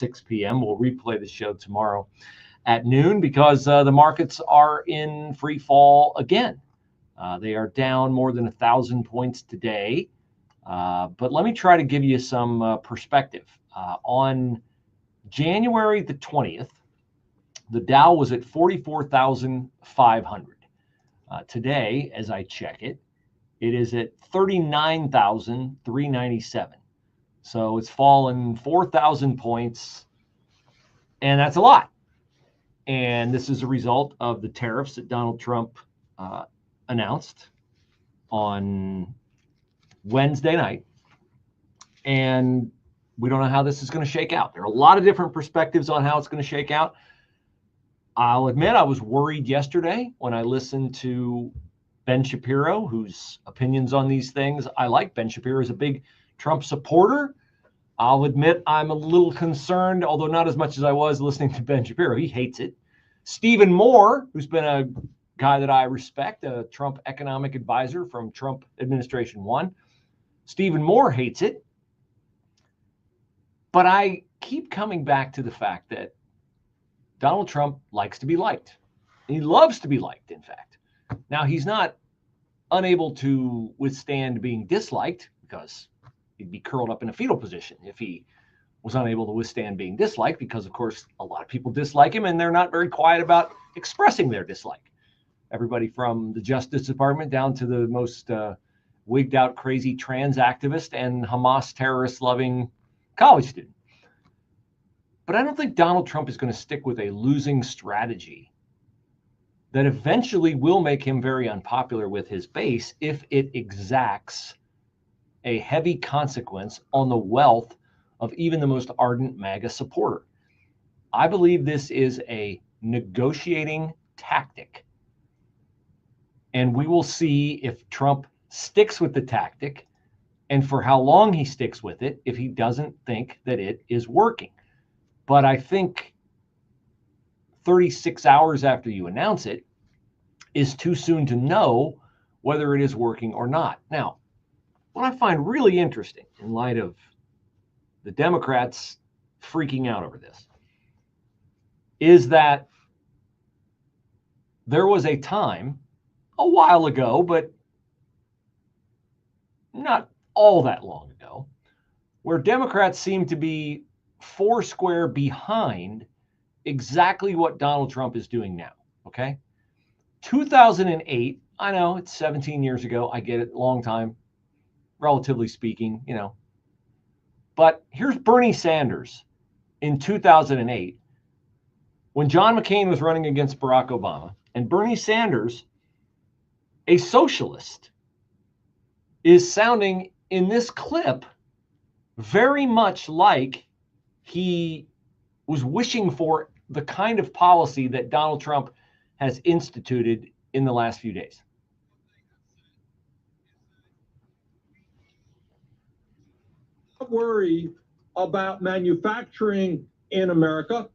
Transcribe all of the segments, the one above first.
6 p.m. We'll replay the show tomorrow at noon because the markets are in free fall again. They are down more than 1,000 points today. But let me try to give you some perspective. On January the 20th, the Dow was at 44,500. Today, as I check it, it is at 39,397. So it's fallen 4,000 points, and that's a lot. And this is a result of the tariffs that Donald Trump announced on Wednesday night. And we don't know how this is going to shake out. There are a lot of different perspectives on how it's going to shake out. I'll admit I was worried yesterday when I listened to Ben Shapiro, whose opinions on these things I like. Ben Shapiro is a big Trump supporter. I'll admit I'm a little concerned, although not as much as I was listening to Ben Shapiro. He hates it. Stephen Moore, who's been a guy that I respect, a Trump economic advisor from Trump administration 1. Stephen Moore hates it. But I keep coming back to the fact that Donald Trump likes to be liked. He loves to be liked, in fact. Now, he's not unable to withstand being disliked because he'd be curled up in a fetal position if he was unable to withstand being disliked because, of course, a lot of people dislike him and they're not very quiet about expressing their dislike. Everybody from the Justice Department down to the most wigged out, crazy trans activist and Hamas terrorist-loving college student. But I don't think Donald Trump is going to stick with a losing strategy that eventually will make him very unpopular with his base if it exacts a heavy consequence on the wealth of even the most ardent MAGA supporter. I believe this is a negotiating tactic. And we will see if Trump sticks with the tactic and for how long he sticks with it if he doesn't think that it is working. But I think 36 hours after you announce it is too soon to know whether it is working or not. Now, what I find really interesting in light of the Democrats freaking out over this is that there was a time a while ago, but not all that long ago, where Democrats seemed to be foursquare behind exactly what Donald Trump is doing now, okay? 2008, I know it's 17 years ago. I get it, long time, relatively speaking, you know. But here's Bernie Sanders in 2008 when John McCain was running against Barack Obama. And Bernie Sanders, a socialist, is sounding in this clip very much like he was wishing for the kind of policy that Donald Trump has instituted in the last few days. Worry about manufacturing in America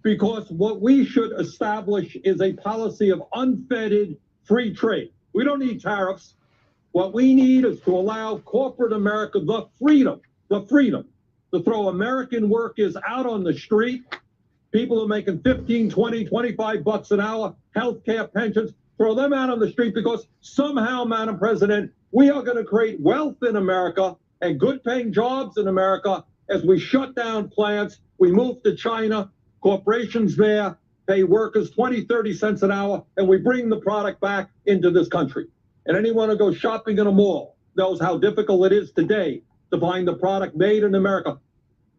because what we should establish is a policy of unfettered free trade. We don't need tariffs. What we need is to allow corporate America the freedom to throw American workers out on the street. People are making 15, 20, 25 bucks an hour, healthcare, pensions, throw them out on the street because somehow, Madam President, we are going to create wealth in America and good paying jobs in America as we shut down plants, we move to China, corporations there pay workers 20, 30 cents an hour, and we bring the product back into this country. And anyone who goes shopping in a mall knows how difficult it is today to find the product made in America.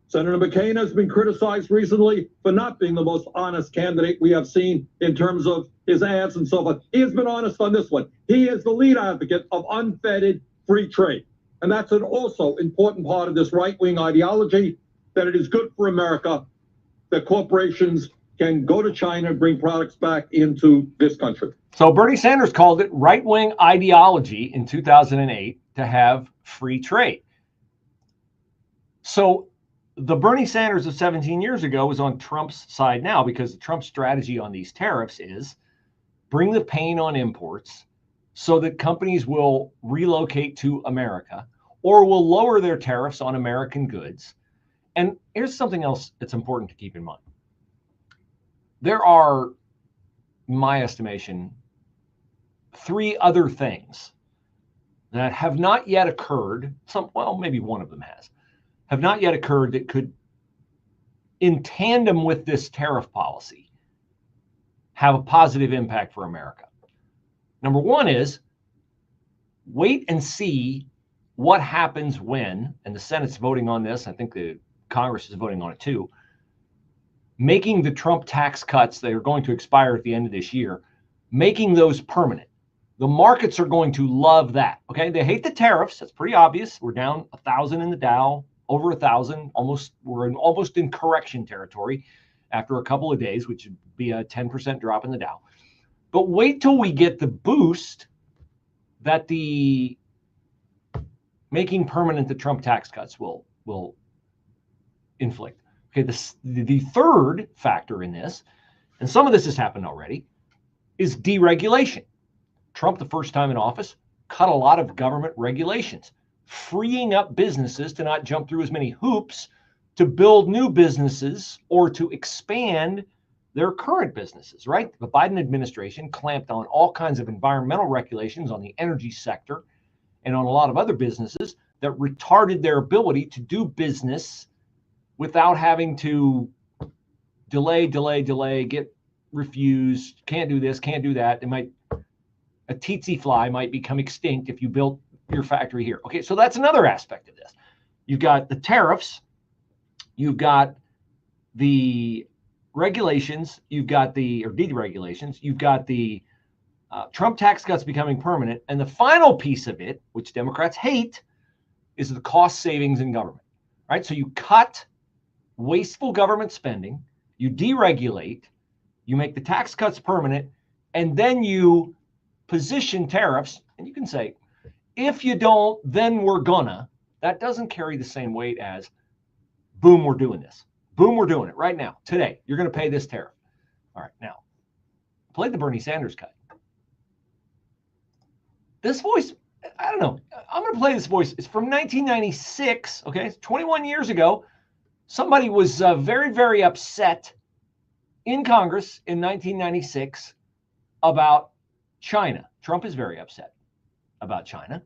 Senator McCain has been criticized recently for not being the most honest candidate we have seen in terms of his ads and so forth. He has been honest on this one. He is the lead advocate of unfettered free trade. And that's an also important part of this right-wing ideology, that it is good for America that corporations can go to China and bring products back into this country. So Bernie Sanders called it right-wing ideology in 2008 to have free trade. So the Bernie Sanders of 17 years ago was on Trump's side now, because Trump's strategy on these tariffs is bring the pain on imports so that companies will relocate to America or will lower their tariffs on American goods. And here's something else that's important to keep in mind. There are, in my estimation, 3 other things that have not yet occurred. Well, maybe one of them have not yet occurred that could, in tandem with this tariff policy, have a positive impact for America. Number one is wait and see what happens when, and the Senate's voting on this, I think the Congress is voting on it too, making the Trump tax cuts that are going to expire at the end of this year, making those permanent. The markets are going to love that. Okay, they hate the tariffs. That's pretty obvious. We're down 1,000 in the Dow, over 1,000. We're almost in correction territory after a couple of days, which would be a 10% drop in the Dow. But wait till we get the boost that the making permanent the Trump tax cuts will inflict. Okay, the third factor in this, and some of this has happened already, is deregulation. Trump, the first time in office, cut a lot of government regulations, freeing up businesses to not jump through as many hoops to build new businesses or to expand their current businesses, right? The Biden administration clamped on all kinds of environmental regulations on the energy sector and on a lot of other businesses that retarded their ability to do business without having to delay, get refused, can't do this, can't do that. A tsetse fly might become extinct if you built your factory here. Okay, so that's another aspect of this. You've got the tariffs, you've got the regulations, you've got the deregulations, you've got the Trump tax cuts becoming permanent, and the final piece of it, which Democrats hate, is the cost savings in government, right? So you cut wasteful government spending, you deregulate, you make the tax cuts permanent, and then you position tariffs, and you can say, if you don't, then we're gonna. That doesn't carry the same weight as, boom, we're doing this. Boom, we're doing it right now, today. You're going to pay this tariff. All right, now, play the Bernie Sanders cut. This voice, I don't know. I'm going to play this voice. It's from 1996, okay? It's 21 years ago. Somebody was very, very upset in Congress in 1996 about China. Trump is very upset about China.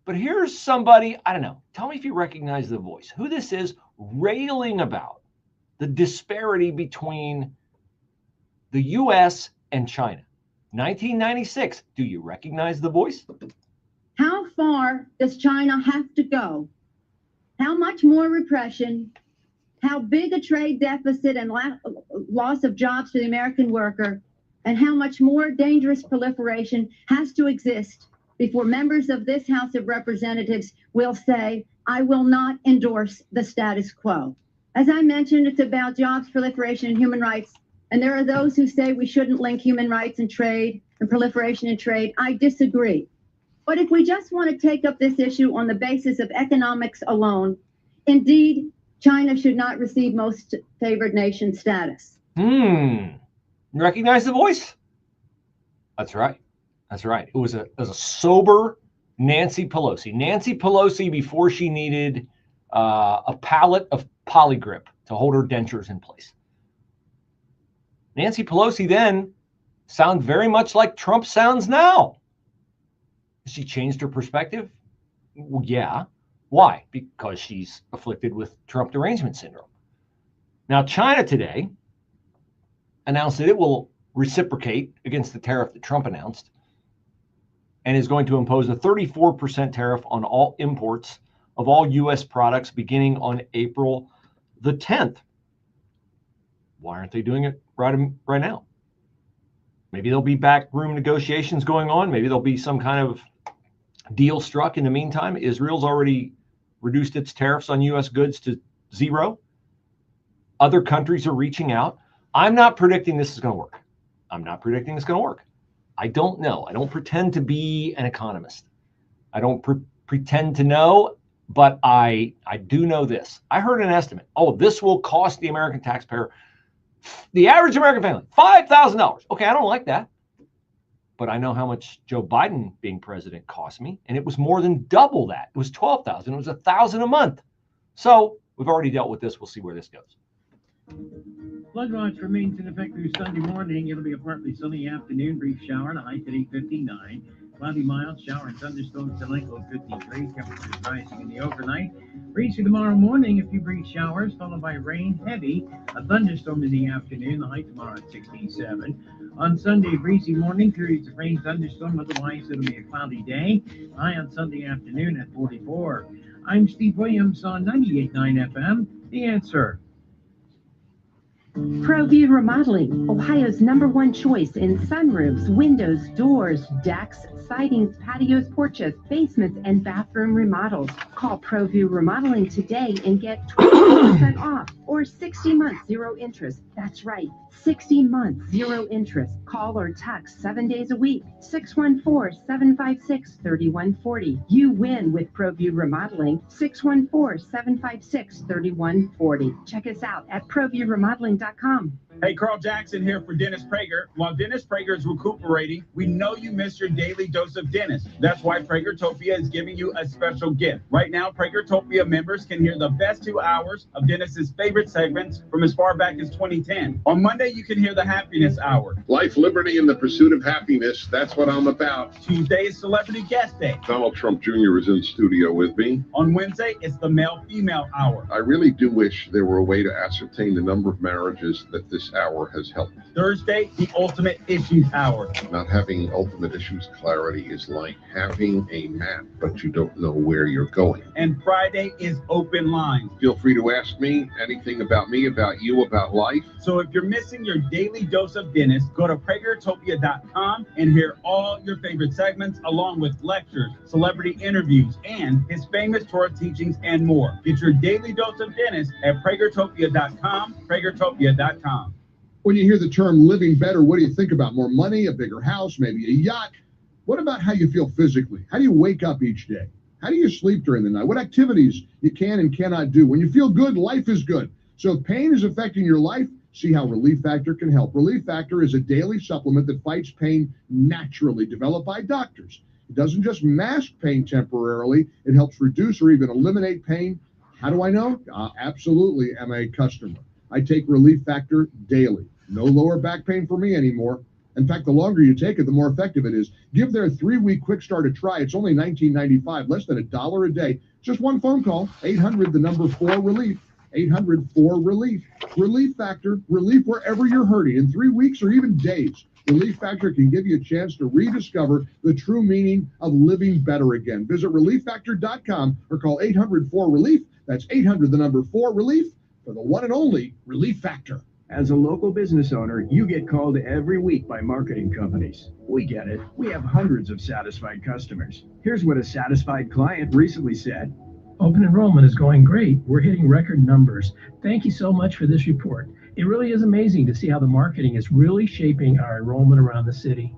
But here's somebody, I don't know, tell me if you recognize the voice, who this is railing about the disparity between the U.S. and China. 1996, do you recognize the voice? How far does China have to go? How much more repression? How big a trade deficit and loss of jobs for the American worker? And how much more dangerous proliferation has to exist before members of this House of Representatives will say, I will not endorse the status quo? As I mentioned, it's about jobs, proliferation, and human rights. And there are those who say we shouldn't link human rights and trade and proliferation and trade. I disagree. But if we just want to take up this issue on the basis of economics alone, indeed, China should not receive most favored nation status. You recognize the voice? That's right. That's right. It was a sober Nancy Pelosi. Nancy Pelosi before she needed a pallet of polygrip to hold her dentures in place. Nancy Pelosi then sounds very much like Trump sounds now. She changed her perspective? Well, yeah. Why? Because she's afflicted with Trump derangement syndrome. Now, China today announced that it will reciprocate against the tariff that Trump announced and is going to impose a 34% tariff on all imports of all U.S. products beginning on April the 10th. Why aren't they doing it right now? Maybe there'll be backroom negotiations going on. Maybe there'll be some kind of deal struck in the meantime. Israel's already reduced its tariffs on U.S. goods to 0. Other countries are reaching out. I'm not predicting this is going to work. I'm not predicting it's going to work. I don't know. I don't pretend to be an economist. I don't pretend to know, but I do know this. I heard an estimate. Oh, this will cost the American taxpayer, the average American family, $5,000. Okay, I don't like that. But I know how much Joe Biden being president cost me, and it was more than double that. It was $12,000. It was $1,000 a month. So we've already dealt with this. We'll see where this goes. Flood watch remains in effect through Sunday morning. It'll be a partly sunny afternoon, brief shower, and a high today 59. Cloudy, mild, shower and thunderstorms tonight, low 53. Temperatures rising in the overnight. Breezy tomorrow morning, a few brief showers, followed by rain, heavy. A thunderstorm in the afternoon, the high tomorrow at 67. On Sunday, breezy morning, periods of rain, thunderstorm, otherwise it'll be a cloudy day. High on Sunday afternoon at 44. I'm Steve Williams on 98.9 FM, The Answer. ProView Remodeling, Ohio's #1 choice in sunroofs, windows, doors, decks, sidings, patios, porches, basements, and bathroom remodels. Call ProView Remodeling today and get 20% off or 60 months, 0 interest. That's right, 60 months, 0 interest. Call or text 7 days a week, 614-756-3140. You win with ProView Remodeling, 614-756-3140. Check us out at ProViewRemodeling.com. Hey, Carl Jackson here for Dennis Prager. While Dennis Prager is recuperating, we know you miss your daily dose of Dennis. That's why Pragertopia is giving you a special gift. Right now, Pragertopia members can hear the best 2 hours of Dennis's favorite segments from as far back as 2010. On Monday, you can hear the Happiness Hour. Life, liberty, and the pursuit of happiness. That's what I'm about. Tuesday is Celebrity Guest Day. Donald Trump Jr. is in studio with me. On Wednesday, it's the Male-Female Hour. I really do wish there were a way to ascertain the number of marriages that this hour has helped. Thursday, the Ultimate Issues Hour. Not having ultimate issues clarity is like having a map, but you don't know where you're going. And Friday is Open Lines. Feel free to ask me anything about me, about you, about life. So if you're missing your daily dose of Dennis, go to Pragertopia.com and hear all your favorite segments along with lectures, celebrity interviews, and his famous Torah teachings and more. Get your daily dose of Dennis at Pragertopia.com, Pragertopia.com. When you hear the term living better, what do you think about? More money, a bigger house, maybe a yacht? What about how you feel physically? How do you wake up each day? How do you sleep during the night? What activities you can and cannot do? When you feel good, life is good. So if pain is affecting your life, see how Relief Factor can help. Relief Factor is a daily supplement that fights pain naturally, developed by doctors. It doesn't just mask pain temporarily. It helps reduce or even eliminate pain. How do I know? Absolutely am a customer. I take Relief Factor daily. No lower back pain for me anymore. In fact, the longer you take it, the more effective it is. Give their 3-week quick start a try. It's only $19.95, less than $1 a day. Just one phone call, 800-4-RELIEF, 800-4-RELIEF. Relief Factor, relief wherever you're hurting in 3 weeks or even days. Relief Factor can give you a chance to rediscover the true meaning of living better again. Visit ReliefFactor.com or call 800-4-RELIEF. That's 800-4-RELIEF for the one and only Relief Factor. As a local business owner, you get called every week by marketing companies. We get it. We have hundreds of satisfied customers. Here's what a satisfied client recently said. Open enrollment is going great. We're hitting record numbers. Thank you so much for this report. It really is amazing to see how the marketing is really shaping our enrollment around the city.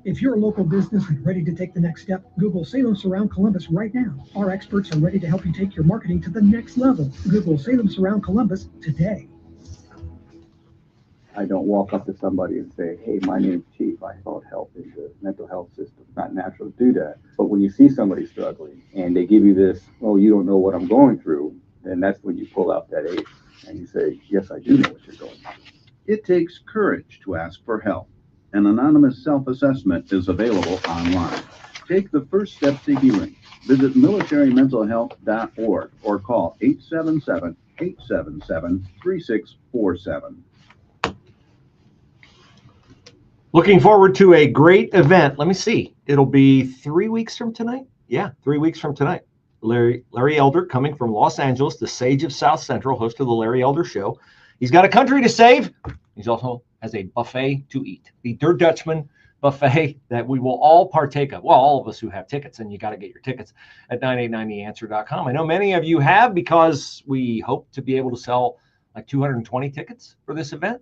If you're a local business and ready to take the next step, Google Salem Surround Columbus right now. Our experts are ready to help you take your marketing to the next level. Google Salem Surround Columbus today. I don't walk up to somebody and say, hey, my name's Chief. I sought help in the mental health system. It's not natural to do that. But when you see somebody struggling and they give you this, oh, you don't know what I'm going through, then that's when you pull out that ace and you say, yes, I do know what you're going through. It takes courage to ask for help. An anonymous self-assessment is available online. Take the first step to healing. Visit militarymentalhealth.org or call 877-877-3647. Looking forward to a great event. Let me see. It'll be 3 weeks from tonight. Yeah, 3 weeks from tonight. Larry Elder coming from Los Angeles, the sage of South Central, host of the Larry Elder Show. He's got a country to save. He's also has a buffet to eat. The Der Dutchman buffet that we will all partake of. Well, all of us who have tickets, and you got to get your tickets at 989theanswer.com. I know many of you have, because we hope to be able to sell like 220 tickets for this event.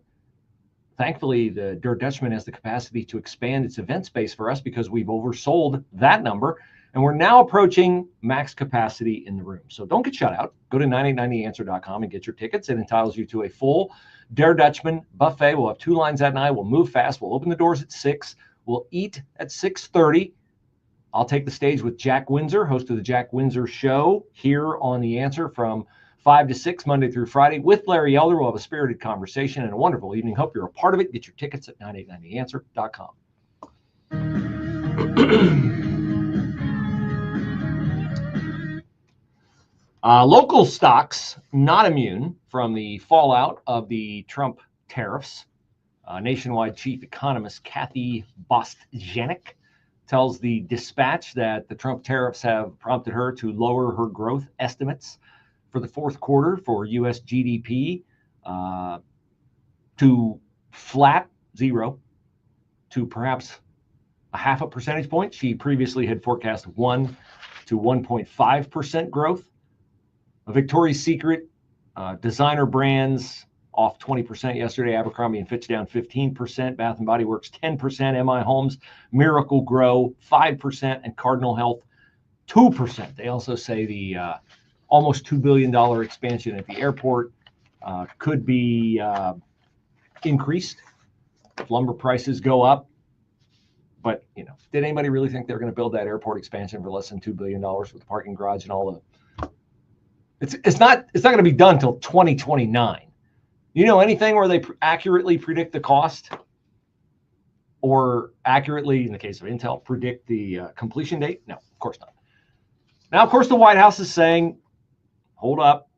Thankfully, the Der Dutchman has the capacity to expand its event space for us because we've oversold that number, and we're now approaching max capacity in the room. So don't get shut out. Go to 989theanswer.com and get your tickets. It entitles you to a full Der Dutchman buffet. We'll have 2 lines that night. We'll move fast. We'll open the doors at 6. We'll eat at 6:30. I'll take the stage with Jack Windsor, host of the Jack Windsor Show, here on The Answer from 5 to 6, Monday through Friday, with Larry Elder. We'll have a spirited conversation and a wonderful evening. Hope you're a part of it. Get your tickets at 989theanswer.com. Local stocks not immune from the fallout of the Trump tariffs. Nationwide chief economist Kathy Bostjanik tells the Dispatch that the Trump tariffs have prompted her to lower her growth estimates for the fourth quarter for U.S. GDP to flat, 0, to perhaps a half a percentage point. She previously had forecast 1 to 1.5% growth. Victoria's Secret, designer brands off 20% yesterday. Abercrombie and Fitch down 15%. Bath and Body Works 10%. MI Homes, Miracle Grow 5%, and Cardinal Health 2%. They also say the almost $2 billion expansion at the airport could be increased if lumber prices go up. But, did anybody really think they're going to build that airport expansion for less than $2 billion with the parking garage and all the... It's not going to be done till 2029. You know anything where they accurately predict the cost, or accurately, in the case of Intel, predict the completion date? No, of course not. Now, of course, the White House is saying, hold up,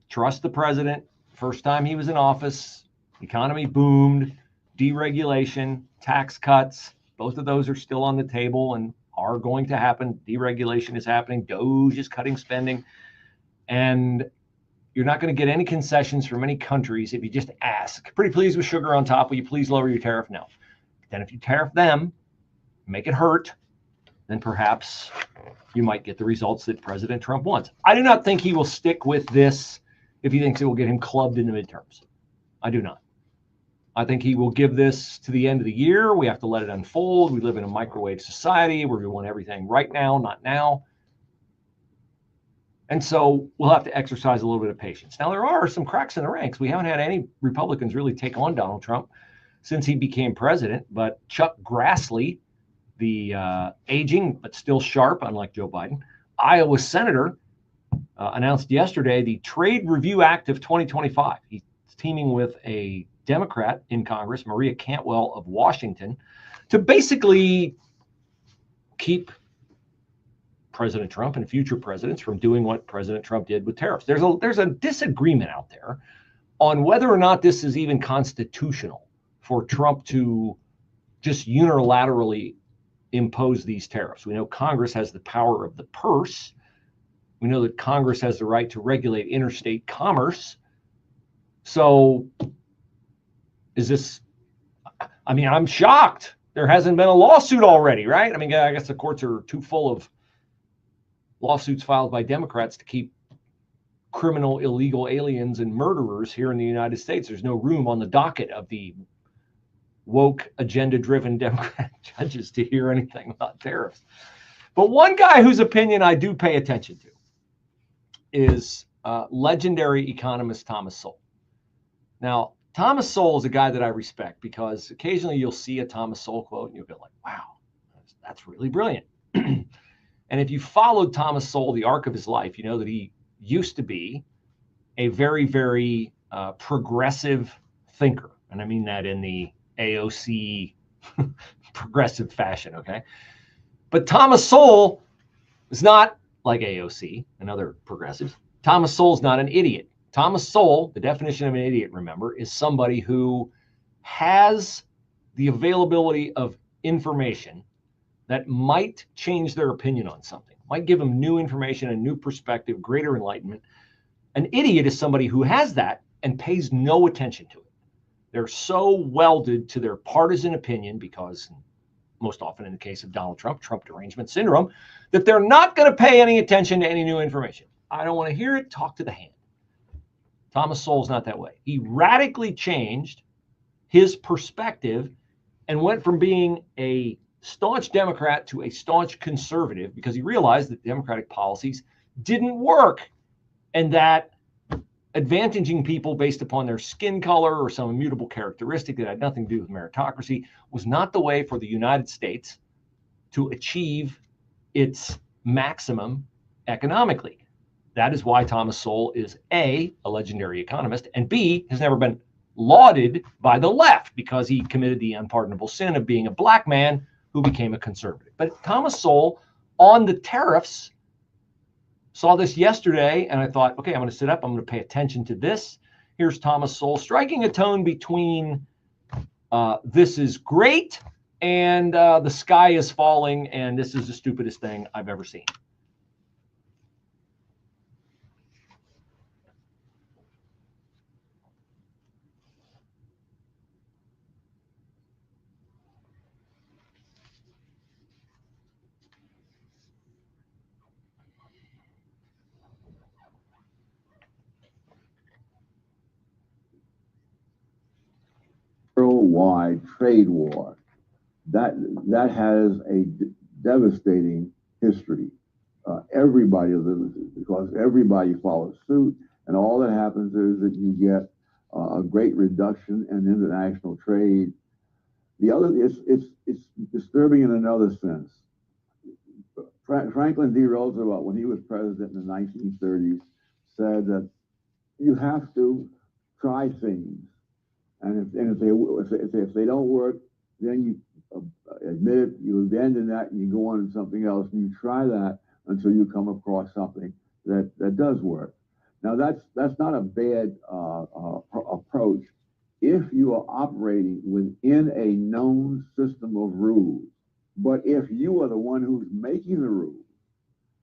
trust the president. First time he was in office, economy boomed, deregulation, tax cuts. Both of those are still on the table and are going to happen. Deregulation is happening. DOGE is cutting spending. And you're not going to get any concessions from any countries if you just ask. Pretty pleased with sugar on top. Will you please lower your tariff? No. Then if you tariff them, make it hurt, then perhaps you might get the results that President Trump wants. I do not think he will stick with this if he thinks it will get him clubbed in the midterms. I do not. I think he will give this to the end of the year. We have to let it unfold. We live in a microwave society where we want everything right now, not now. And so we'll have to exercise a little bit of patience. Now, there are some cracks in the ranks. We haven't had any Republicans really take on Donald Trump since he became president. But Chuck Grassley, the aging but still sharp, unlike Joe Biden, Iowa senator, announced yesterday the Trade Review Act of 2025. He's teaming with a Democrat in Congress, Maria Cantwell of Washington, to basically keep President Trump and future presidents from doing what President Trump did with tariffs. There's a disagreement out there on whether or not this is even constitutional for Trump to just unilaterally impose these tariffs. We know Congress has the power of the purse. We know that Congress has the right to regulate interstate commerce. So is this, I'm shocked there hasn't been a lawsuit already, right? I guess the courts are too full of lawsuits filed by Democrats to keep criminal, illegal aliens and murderers here in the United States. There's no room on the docket of the woke, agenda-driven Democrat judges to hear anything about tariffs. But one guy whose opinion I do pay attention to is legendary economist Thomas Sowell. Now, Thomas Sowell is a guy that I respect because occasionally you'll see a Thomas Sowell quote and you'll go like, wow, that's really brilliant. And if you followed Thomas Sowell, the arc of his life, you know that he used to be a very, very progressive thinker. And I mean that in the AOC progressive fashion, okay? But Thomas Sowell is not like AOC and other progressives. Thomas Sowell's not an idiot. Thomas Sowell, the definition of an idiot, remember, is somebody who has the availability of information that might change their opinion on something, might give them new information, a new perspective, greater enlightenment. An idiot is somebody who has that and pays no attention to it. They're so welded to their partisan opinion because, most often in the case of Donald Trump, Trump derangement syndrome, that they're not going to pay any attention to any new information. I don't want to hear it. Talk to the hand. Thomas Sowell's not that way. He radically changed his perspective and went from being a staunch Democrat to a staunch conservative because he realized that Democratic policies didn't work and that advantaging people based upon their skin color or some immutable characteristic that had nothing to do with meritocracy was not the way for the United States to achieve its maximum economically. That is why Thomas Sowell is A, a legendary economist, and B, has never been lauded by the left because he committed the unpardonable sin of being a black man who became a conservative. But Thomas Sowell on the tariffs saw this yesterday, and I thought, okay, I'm going to sit up. I'm going to pay attention to this. Here's Thomas Sowell striking a tone between this is great and the sky is falling and this is the stupidest thing I've ever seen. Worldwide trade war that has a devastating history. Everybody loses because everybody follows suit, and all that happens is that you get a great reduction in international trade. The other, it's disturbing in another sense. Franklin D. Roosevelt, when he was president in the 1930s, said that you have to try things. And if they don't work, then you admit it, you abandon that, and you go on to something else, and you try that until you come across something that does work. Now that's not a bad approach if you are operating within a known system of rules. But if you are the one who's making the rules,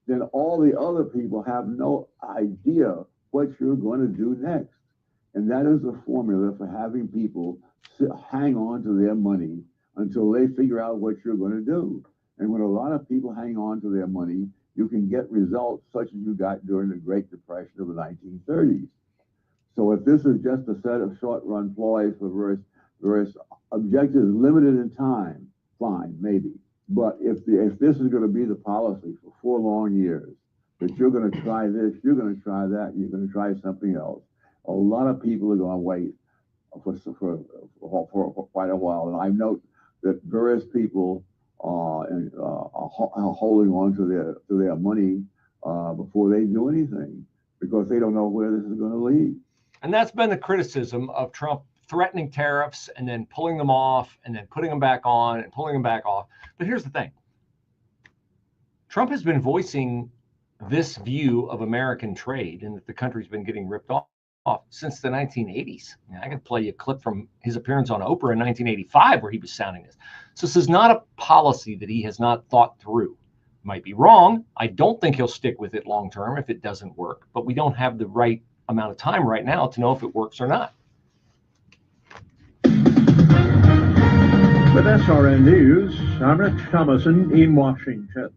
then all the other people have no idea what you're going to do next. And that is the formula for having people hang on to their money until they figure out what you're going to do. And when a lot of people hang on to their money, you can get results such as you got during the Great Depression of the 1930s. So if this is just a set of short-run ploys for various objectives limited in time, fine, maybe. But if this is going to be the policy for 4 long years, that you're going to try this, you're going to try that, you're going to try something else, a lot of people are going to wait for quite a while. And I note that various people are holding on to their money before they do anything because they don't know where this is going to lead. And that's been the criticism of Trump threatening tariffs and then pulling them off and then putting them back on and pulling them back off. But here's the thing. Trump has been voicing this view of American trade and that the country's been getting ripped off since the 1980s. I can play you a clip from his appearance on Oprah in 1985 where he was sounding this. So this is not a policy that he has not thought through. Might be wrong. I don't think he'll stick with it long term if it doesn't work, but we don't have the right amount of time right now to know if it works or not. With SRN News, I'm Rich Thomason in Washington.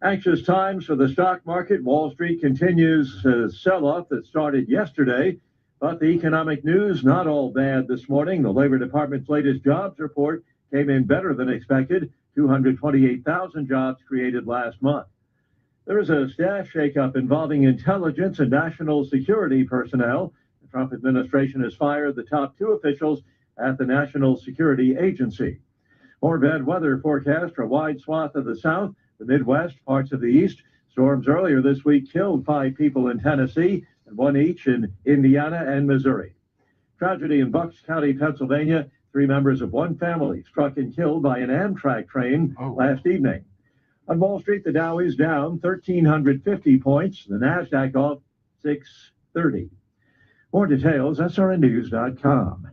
Anxious times for the stock market. Wall Street continues a sell-off that started yesterday, but the economic news not all bad this morning. The Labor Department's latest jobs report came in better than expected. 228,000 jobs created last month. There is a staff shakeup involving intelligence and national security personnel. The Trump administration has fired the top 2 officials at the National Security Agency. More bad weather forecast for a wide swath of the South, the Midwest, parts of the East. Storms earlier this week killed 5 people in Tennessee and 1 each in Indiana and Missouri. Tragedy in Bucks County, Pennsylvania. 3 members of one family struck and killed by an Amtrak train last evening. On Wall Street, the Dow is down 1,350 points. The NASDAQ off 630. More details, srnnews.com.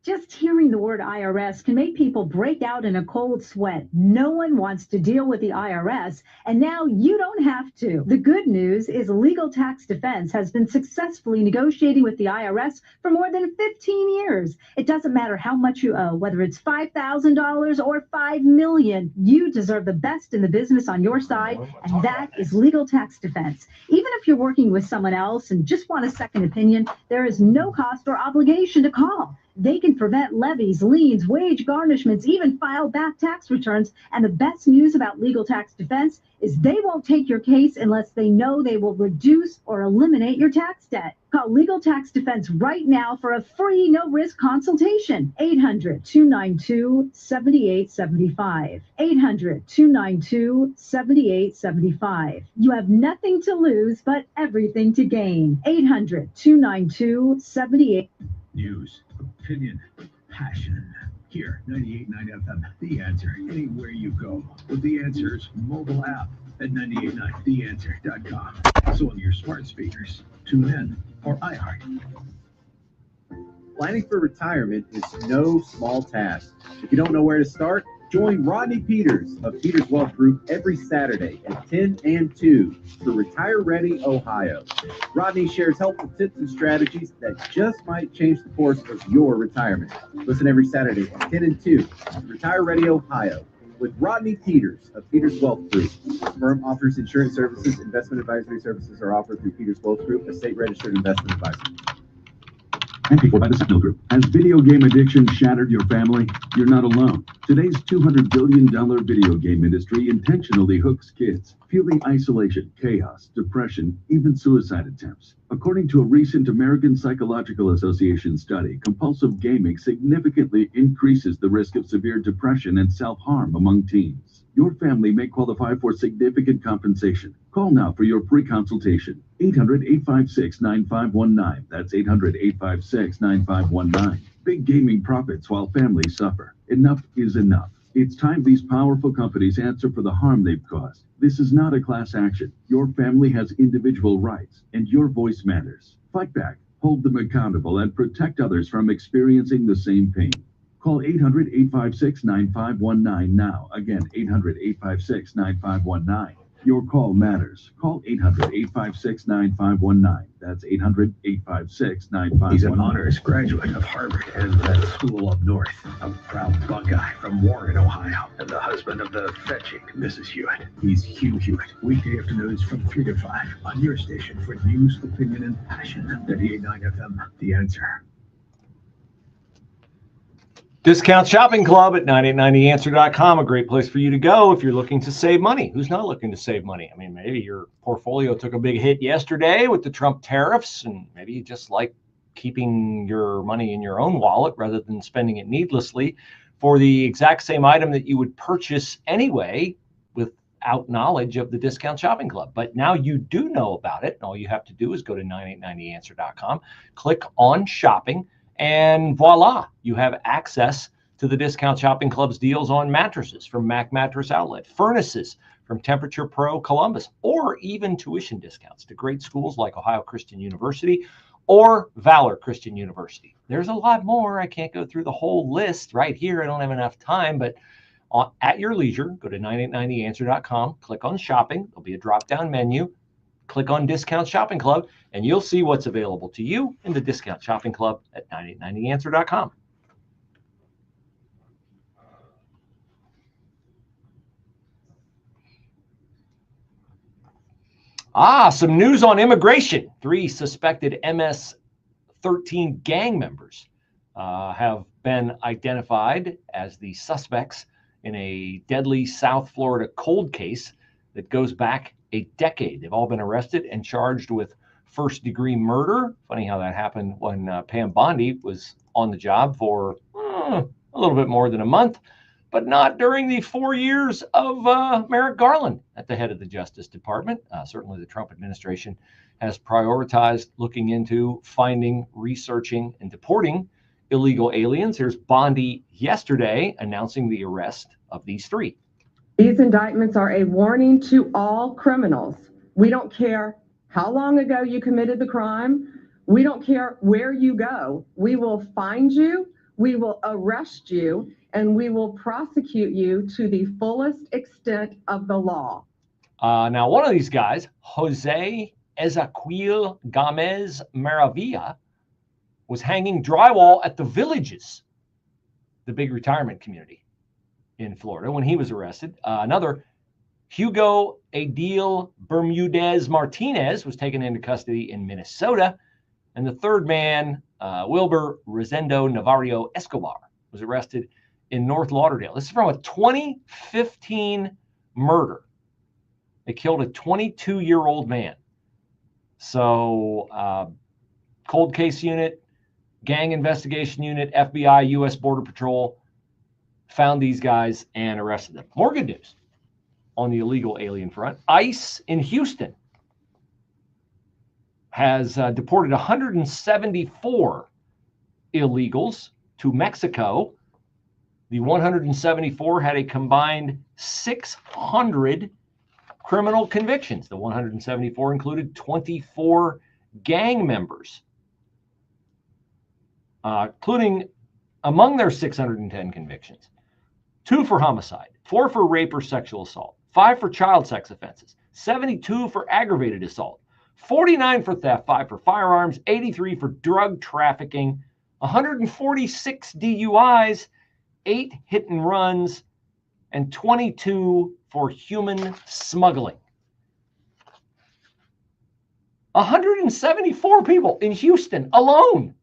Just hearing the word IRS can make people break out in a cold sweat. No one wants to deal with the IRS, and now you don't have to. The good news is Legal Tax Defense has been successfully negotiating with the IRS for more than 15 years. It doesn't matter how much you owe, whether it's $5,000 or $5 million. You deserve the best in the business on your side, and that is Legal Tax Defense. Even if you're working with someone else and just want a second opinion, there is no cost or obligation to call. They can prevent levies, liens, wage garnishments, even file back tax returns. And the best news about legal tax defense is they won't take your case unless they know they will reduce or eliminate your tax debt. Call Legal Tax Defense right now for a free, no-risk consultation. 800-292-7875. 800-292-7875. You have nothing to lose, but everything to gain. 800-292-7875. News, opinion, passion. Here, 98.9 FM, The Answer. Anywhere you go with The Answer's mobile app at 989theanswer.com. Also on your smart speakers, tune in, or iHeart. Planning for retirement is no small task. If you don't know where to start, join Rodney Peters of Peters Wealth Group every Saturday at 10 and 2 for Retire Ready Ohio. Rodney shares helpful tips and strategies that just might change the course of your retirement. Listen every Saturday at 10 and 2 to Retire Ready Ohio with Rodney Peters of Peters Wealth Group. The firm offers insurance services. Investment advisory services are offered through Peters Wealth Group, a state-registered investment advisor. And people by the Sentinel Group. Has video game addiction shattered your family? You're not alone. Today's $200 billion video game industry intentionally hooks kids, fueling isolation, chaos, depression, even suicide attempts. According to a recent American Psychological Association study, compulsive gaming significantly increases the risk of severe depression and self-harm among teens. Your family may qualify for significant compensation. Call now for your free consultation. 800-856-9519. That's 800-856-9519. Big gaming profits while families suffer. Enough is enough. It's time these powerful companies answer for the harm they've caused. This is not a class action. Your family has individual rights, and your voice matters. Fight back, hold them accountable, and protect others from experiencing the same pain. Call 800-856-9519 now. Again, 800-856-9519. Your call matters. Call 800-856-9519. That's 800-856-9519. He's an honors graduate of Harvard and the School of North. A proud Buckeye from Warren, Ohio, and the husband of the fetching Mrs. Hewitt. He's Hugh Hewitt. Weekday afternoons from 3 to 5 on your station for news, opinion, and passion. 98.9 FM, The Answer. Discount Shopping Club at 989theanswer.com, a great place for you to go if you're looking to save money. Who's not looking to save money? I mean, maybe your portfolio took a big hit yesterday with the Trump tariffs, and maybe you just like keeping your money in your own wallet rather than spending it needlessly for the exact same item that you would purchase anyway without knowledge of the Discount Shopping Club. But now you do know about it, and all you have to do is go to 989theanswer.com, click on shopping, and voila, you have access to the Discount Shopping Club's deals on mattresses from Mac Mattress Outlet, furnaces from Temperature Pro Columbus, or even tuition discounts to great schools like Ohio Christian University or Valor Christian University. There's a lot more. I can't go through the whole list right here. I don't have enough time, but at your leisure, go to 989theanswer.com, click on shopping. There'll be a drop-down menu. Click on Discount Shopping Club, and you'll see what's available to you in the Discount Shopping Club at 989theanswer.com. Some news on immigration. 3 suspected MS-13 gang members have been identified as the suspects in a deadly South Florida cold case that goes back a decade. They've all been arrested and charged with first-degree murder. Funny how that happened when Pam Bondi was on the job for a little bit more than a month, but not during the 4 years of Merrick Garland at the head of the Justice Department. Certainly the Trump administration has prioritized looking into finding, researching, and deporting illegal aliens. Here's Bondi yesterday announcing the arrest of these 3. These indictments are a warning to all criminals. We don't care how long ago you committed the crime. We don't care where you go. We will find you, we will arrest you, and we will prosecute you to the fullest extent of the law. Now, one of these guys, Jose Ezequiel Gomez Maravilla, was hanging drywall at the Villages, the big retirement community in Florida, when he was arrested. Another, Hugo Adil Bermudez Martinez, was taken into custody in Minnesota. And the third man, Wilber Rosendo Navarro Escobar, was arrested in North Lauderdale. This is from a 2015 murder. They killed a 22-year-old man. So, cold case unit, gang investigation unit, FBI, U.S. Border Patrol found these guys and arrested them. More good news on the illegal alien front. ICE in Houston has deported 174 illegals to Mexico. The 174 had a combined 600 criminal convictions. The 174 included 24 gang members, including among their 610 convictions, 2 for homicide, 4 for rape or sexual assault, 5 for child sex offenses, 72 for aggravated assault, 49 for theft, 5 for firearms, 83 for drug trafficking, 146 DUIs, 8 hit and runs, and 22 for human smuggling. 174 people in Houston alone.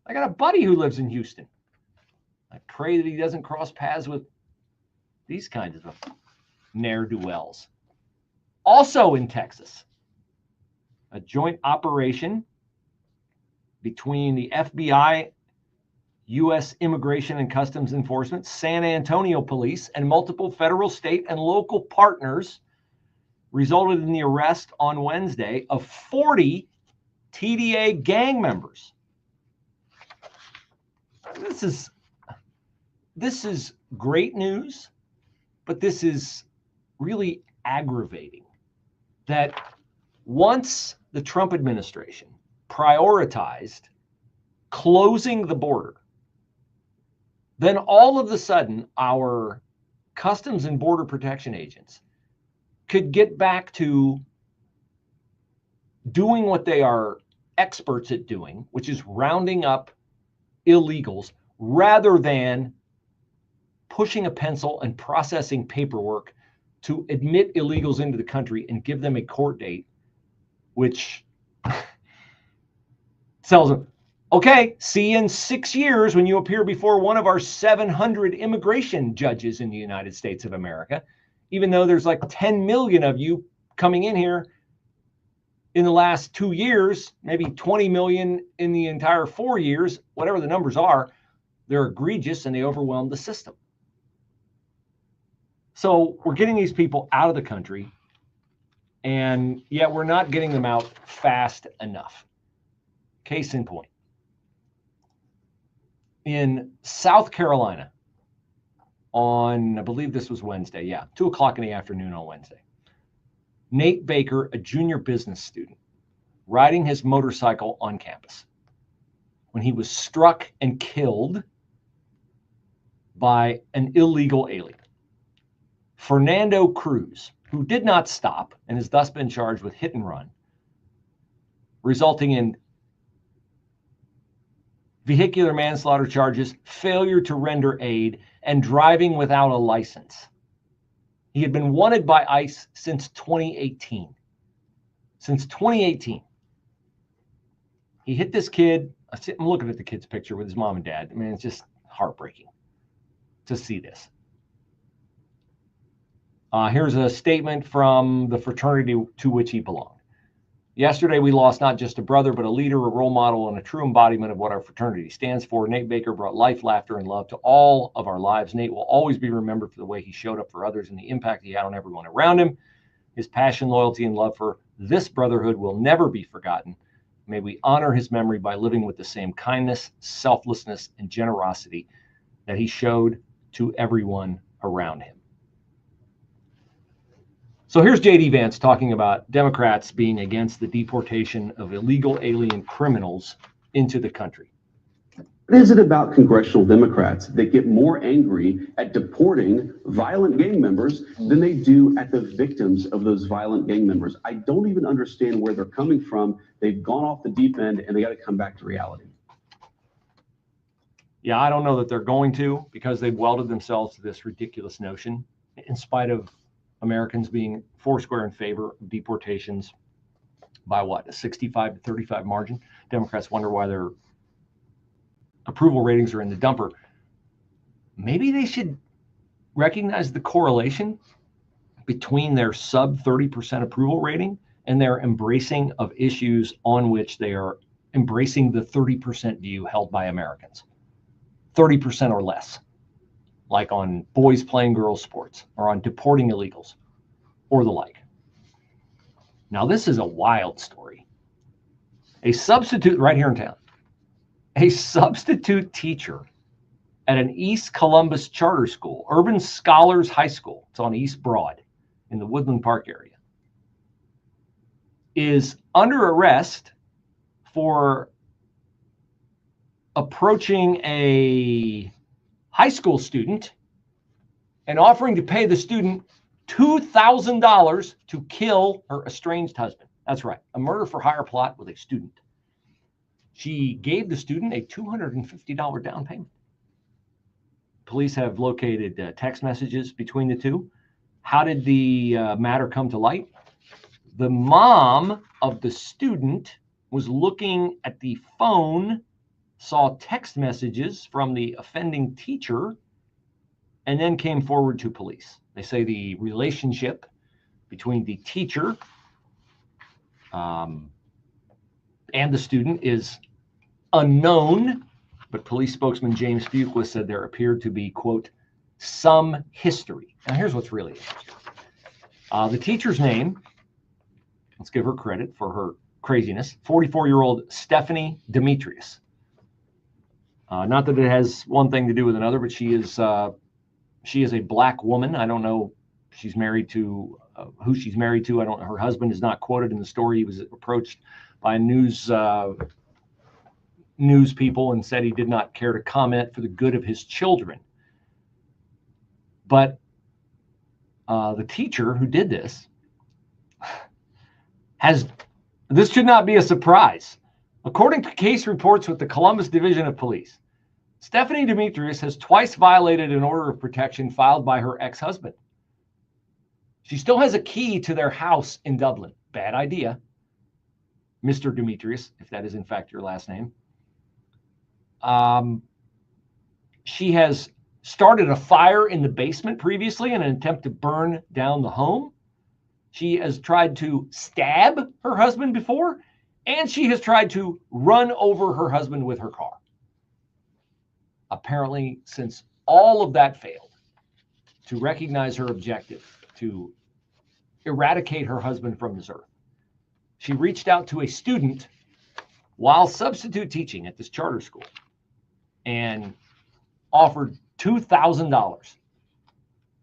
I got a buddy who lives in Houston. I pray that he doesn't cross paths with these kinds of ne'er-do-wells. Also in Texas, a joint operation between the FBI, U.S. Immigration and Customs Enforcement, San Antonio Police, and multiple federal, state, and local partners resulted in the arrest on Wednesday of 40 TDA gang members. This is great news, but this is really aggravating that once the Trump administration prioritized closing the border, then all of a sudden our Customs and Border Protection agents could get back to doing what they are experts at doing, which is rounding up illegals rather than pushing a pencil and processing paperwork to admit illegals into the country and give them a court date, which tells them, okay, see you in 6 years when you appear before one of our 700 immigration judges in the United States of America, even though there's like 10 million of you coming in here in the last 2 years, maybe 20 million in the entire 4 years, whatever the numbers are, they're egregious and they overwhelm the system. So we're getting these people out of the country, and yet we're not getting them out fast enough. Case in point. In South Carolina on, I believe this was Wednesday, 2 o'clock in the afternoon on Wednesday, Nate Baker, a junior business student, riding his motorcycle on campus when he was struck and killed by an illegal alien. Fernando Cruz, who did not stop and has thus been charged with hit and run, resulting in vehicular manslaughter charges, failure to render aid, and driving without a license. He had been wanted by ICE since 2018. Since 2018. He hit this kid. I'm looking at the kid's picture with his mom and dad. I mean, it's just heartbreaking to see this. Here's a statement from the fraternity to which he belonged. Yesterday, we lost not just a brother, but a leader, a role model, and a true embodiment of what our fraternity stands for. Nate Baker brought life, laughter, and love to all of our lives. Nate will always be remembered for the way he showed up for others and the impact he had on everyone around him. His passion, loyalty, and love for this brotherhood will never be forgotten. May we honor his memory by living with the same kindness, selflessness, and generosity that he showed to everyone around him. So here's J.D. Vance talking about Democrats being against the deportation of illegal alien criminals into the country. What is it about congressional Democrats that get more angry at deporting violent gang members than they do at the victims of those violent gang members? I don't even understand where they're coming from. They've gone off the deep end and they got to come back to reality. Yeah, I don't know that they're going to, because they've welded themselves to this ridiculous notion in spite of Americans being foursquare in favor of deportations by what, a 65 to 35 margin. Democrats wonder why their approval ratings are in the dumper. Maybe they should recognize the correlation between their sub 30% approval rating and their embracing of issues on which they are embracing the 30% view held by Americans. 30% or less, like on boys playing girls sports or on deporting illegals or the like. Now, this is a wild story. A substitute right here in town, a substitute teacher at an East Columbus charter school, Urban Scholars High School, it's on East Broad in the Woodland Park area, is under arrest for approaching a high school student and offering to pay the student $2,000 to kill her estranged husband. That's right, a murder for hire plot with a student. She gave the student a $250 down payment. Police have located text messages between the two. How did the matter come to light? The mom of the student was looking at the phone, saw text messages from the offending teacher, and then came forward to police. They say the relationship between the teacher and the student is unknown, but police spokesman James Fuqua said there appeared to be, quote, some history. Now, here's what's really interesting. The teacher's name, let's give her credit for her craziness, 44-year-old Stephanie Demetrius. Not that it has one thing to do with another, but she is a black woman. I don't know if she's married to who she's married to. I don't. Her husband is not quoted in the story. He was approached by news people and said he did not care to comment for the good of his children. But the teacher who did this this should not be a surprise. According to case reports with the Columbus Division of Police, Stephanie Demetrius has twice violated an order of protection filed by her ex-husband. She still has a key to their house in Dublin. Bad idea, Mr. Demetrius, if that is in fact your last name. She has started a fire in the basement previously in an attempt to burn down the home. She has tried to stab her husband before, and she has tried to run over her husband with her car. Apparently, since all of that failed, to recognize her objective, to eradicate her husband from this earth, she reached out to a student while substitute teaching at this charter school and offered $2,000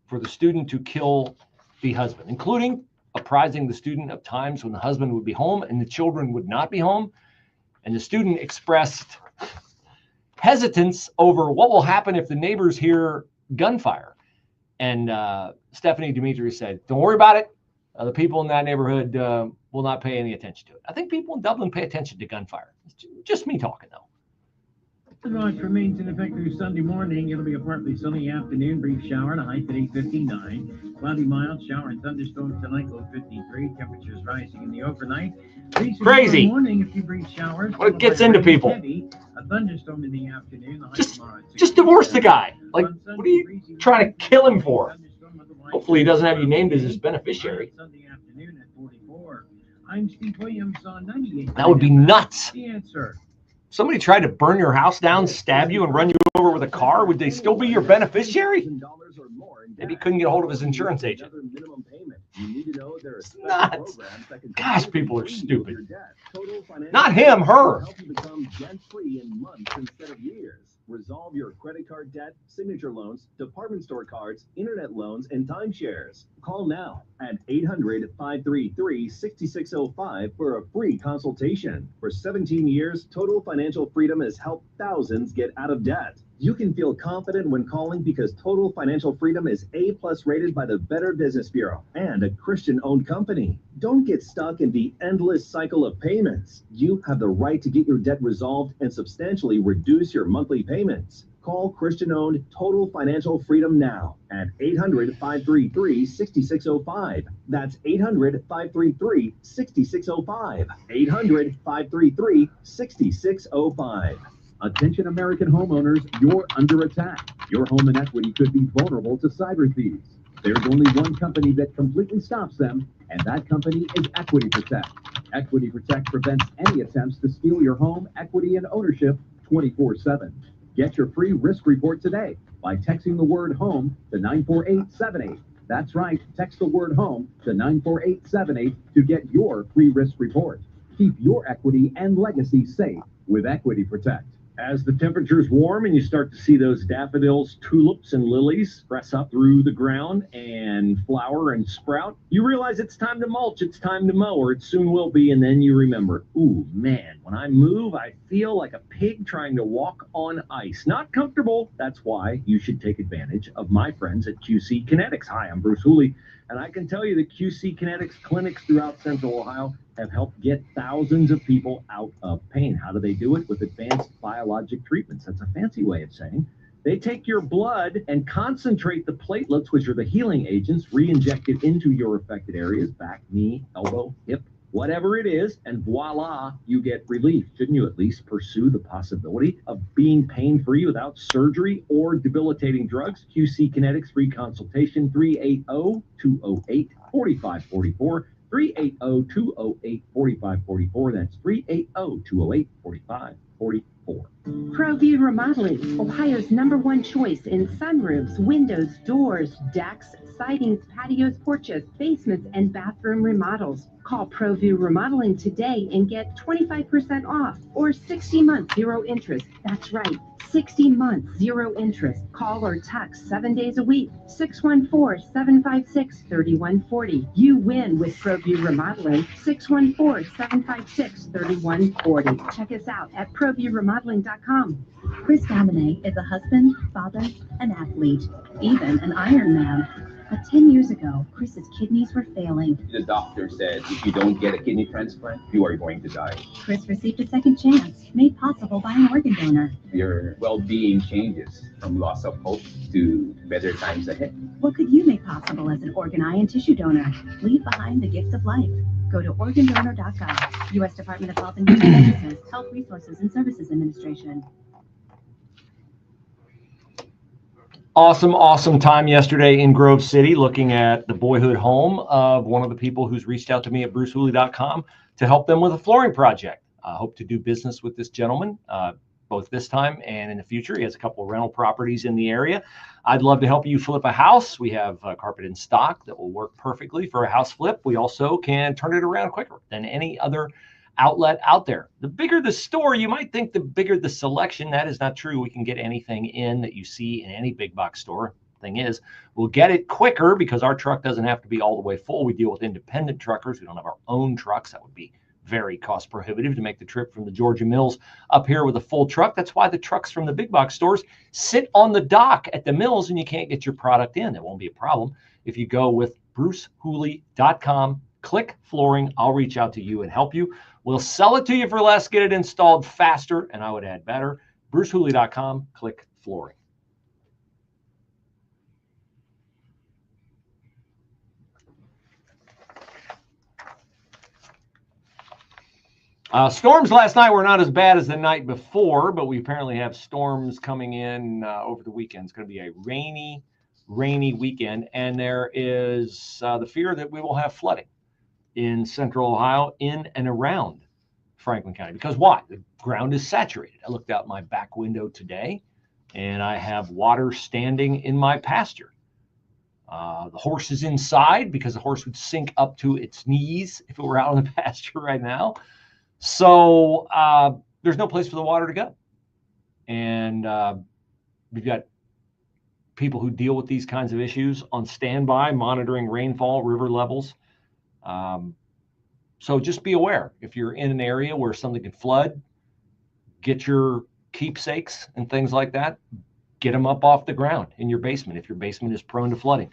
for the student to kill the husband, including apprising the student of times when the husband would be home and the children would not be home. And the student expressed hesitance over what will happen if the neighbors hear gunfire. And Stephanie Demetrius said, don't worry about it. The people in that neighborhood will not pay any attention to it. I think people in Dublin pay attention to gunfire. It's just me talking, though. The launch remains in effect through Sunday morning. It'll be a partly sunny afternoon, brief shower and a high today 59. Cloudy, mild shower and thunderstorms tonight, low 53. Temperatures rising in the overnight. Crazy. Morning, a few brief showers. What gets into people? Heavy, a thunderstorm in the afternoon. Just divorce the guy. Like, what are you trying to kill him for? Hopefully he doesn't have you named as his beneficiary. Sunday afternoon at 44. I'm Steve Williams on 98. That would be nuts. The answer. Somebody tried to burn your house down, stab you, and run you over with a car. Would they still be your beneficiary? Maybe he couldn't get a hold of his insurance agent. It's nuts. Gosh, people are stupid. Not him, her. Resolve your credit card debt, signature loans, department store cards, internet loans, and timeshares. Call now at 800-533-6605 for a free consultation. For 17 years, Total Financial Freedom has helped thousands get out of debt. You can feel confident when calling because Total Financial Freedom is A+ rated by the Better Business Bureau and a Christian-owned company. Don't get stuck in the endless cycle of payments. payments. You have the right to get your debt resolved and substantially reduce your monthly payments. Call Christian-owned Total Financial Freedom now at 800-533-6605. That's 800-533-6605. 800-533-6605. Attention American homeowners, you're under attack. Your home and equity could be vulnerable to cyber thieves. There's only one company that completely stops them, and that company is Equity Protect. Equity Protect prevents any attempts to steal your home, equity, and ownership 24/7. Get your free risk report today by texting the word HOME to 94878. That's right, text the word HOME to 94878 to get your free risk report. Keep your equity and legacy safe with Equity Protect. As the temperatures warm and you start to see those daffodils, tulips, and lilies press up through the ground and flower and sprout, you realize it's time to mulch, it's time to mow, or it soon will be, and then you remember, ooh, man, when I move, I feel like a pig trying to walk on ice. Not comfortable. That's why you should take advantage of my friends at QC Kinetics. Hi, I'm Bruce Hooley, and I can tell you that QC Kinetics clinics throughout Central Ohio have helped get thousands of people out of pain. How do they do it? With advanced biologic treatments. That's a fancy way of saying they take your blood and concentrate the platelets, which are the healing agents, re-inject it into your affected areas, back, knee, elbow, hip, whatever it is, and voila, you get relief. Shouldn't you at least pursue the possibility of being pain-free without surgery or debilitating drugs? QC Kinetics free consultation, 380-208-4544. 380-208-4544. That's 380-208-4544. ProView Remodeling, Ohio's #1 choice in sunroofs, windows, doors, decks, sidings, patios, porches, basements, and bathroom remodels. Call ProView Remodeling today and get 25% off or 60 months, 0 interest. That's right, 60 months, 0 interest. Call or text 7 days a week, 614-756-3140. You win with ProView Remodeling, 614-756-3140. Check us out at ProViewRemodeling.com. Chris Domine is a husband, father, an athlete, even an Ironman. But 10 years ago, Chris's kidneys were failing. The doctor said if you don't get a kidney transplant, you are going to die. Chris received a second chance, made possible by an organ donor. Your well-being changes from loss of hope to better times ahead. What could you make possible as an organ, eye, and tissue donor? Leave behind the gift of life. Go to organdonor.gov. U.S. Department of Health and Human Services, Health Resources and Services Administration. Awesome time yesterday in Grove City, looking at the boyhood home of one of the people who's reached out to me at brucehooley.com to help them with a flooring project. I hope to do business with this gentleman, both this time and in the future. He has a couple of rental properties in the area. I'd love to help you flip a house. We have carpet in stock that will work perfectly for a house flip. We also can turn it around quicker than any other outlet out there. The bigger the store, you might think the bigger the selection. That is not true. We can get anything in that you see in any big box store. Thing is, we'll get it quicker because our truck doesn't have to be all the way full. We deal with independent truckers. We don't have our own trucks. That would be very cost prohibitive to make the trip from the Georgia mills up here with a full truck. That's why the trucks from the big box stores sit on the dock at the mills and you can't get your product in. That won't be a problem if you go with brucehooley.com. Click flooring. I'll reach out to you and help you. We'll sell it to you for less, get it installed faster, and I would add better. brucehooley.com, click flooring. Storms last night were not as bad as the night before, but we apparently have storms coming in over the weekend. It's going to be a rainy weekend, and there is the fear that we will have flooding in Central Ohio, in and around Franklin County. Because why? The ground is saturated. I looked out my back window today, and I have water standing in my pasture. The horse is inside because the horse would sink up to its knees if it were out in the pasture right now. So there's no place for the water to go. And we've got people who deal with these kinds of issues on standby, monitoring rainfall, river levels. So just be aware if you're in an area where something could flood, get your keepsakes and things like that, get them up off the ground in your basement if your basement is prone to flooding.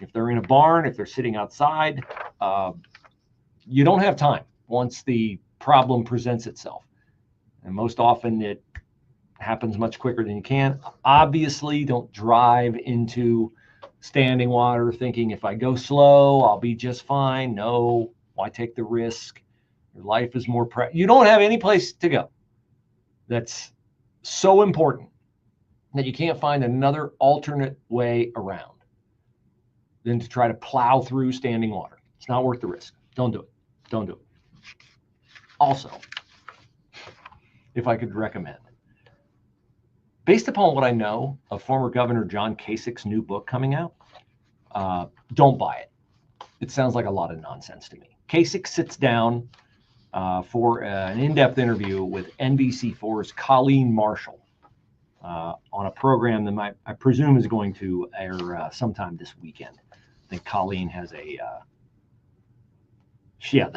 If they're in a barn, if they're sitting outside, you don't have time once the problem presents itself. And most often it happens much quicker than you can. Obviously, don't drive into standing water thinking if I go slow, I'll be just fine. No, why take the risk? Your life is more you don't have any place to go that's so important that you can't find another alternate way around than to try to plow through standing water. It's not worth the risk. Don't do it. Don't do it. Also, if I could recommend, based upon what I know of former Governor John Kasich's new book coming out, don't buy it. It sounds like a lot of nonsense to me. Kasich sits down for an in-depth interview with NBC4's Colleen Marshall on a program that I presume is going to air sometime this weekend. I think Colleen has the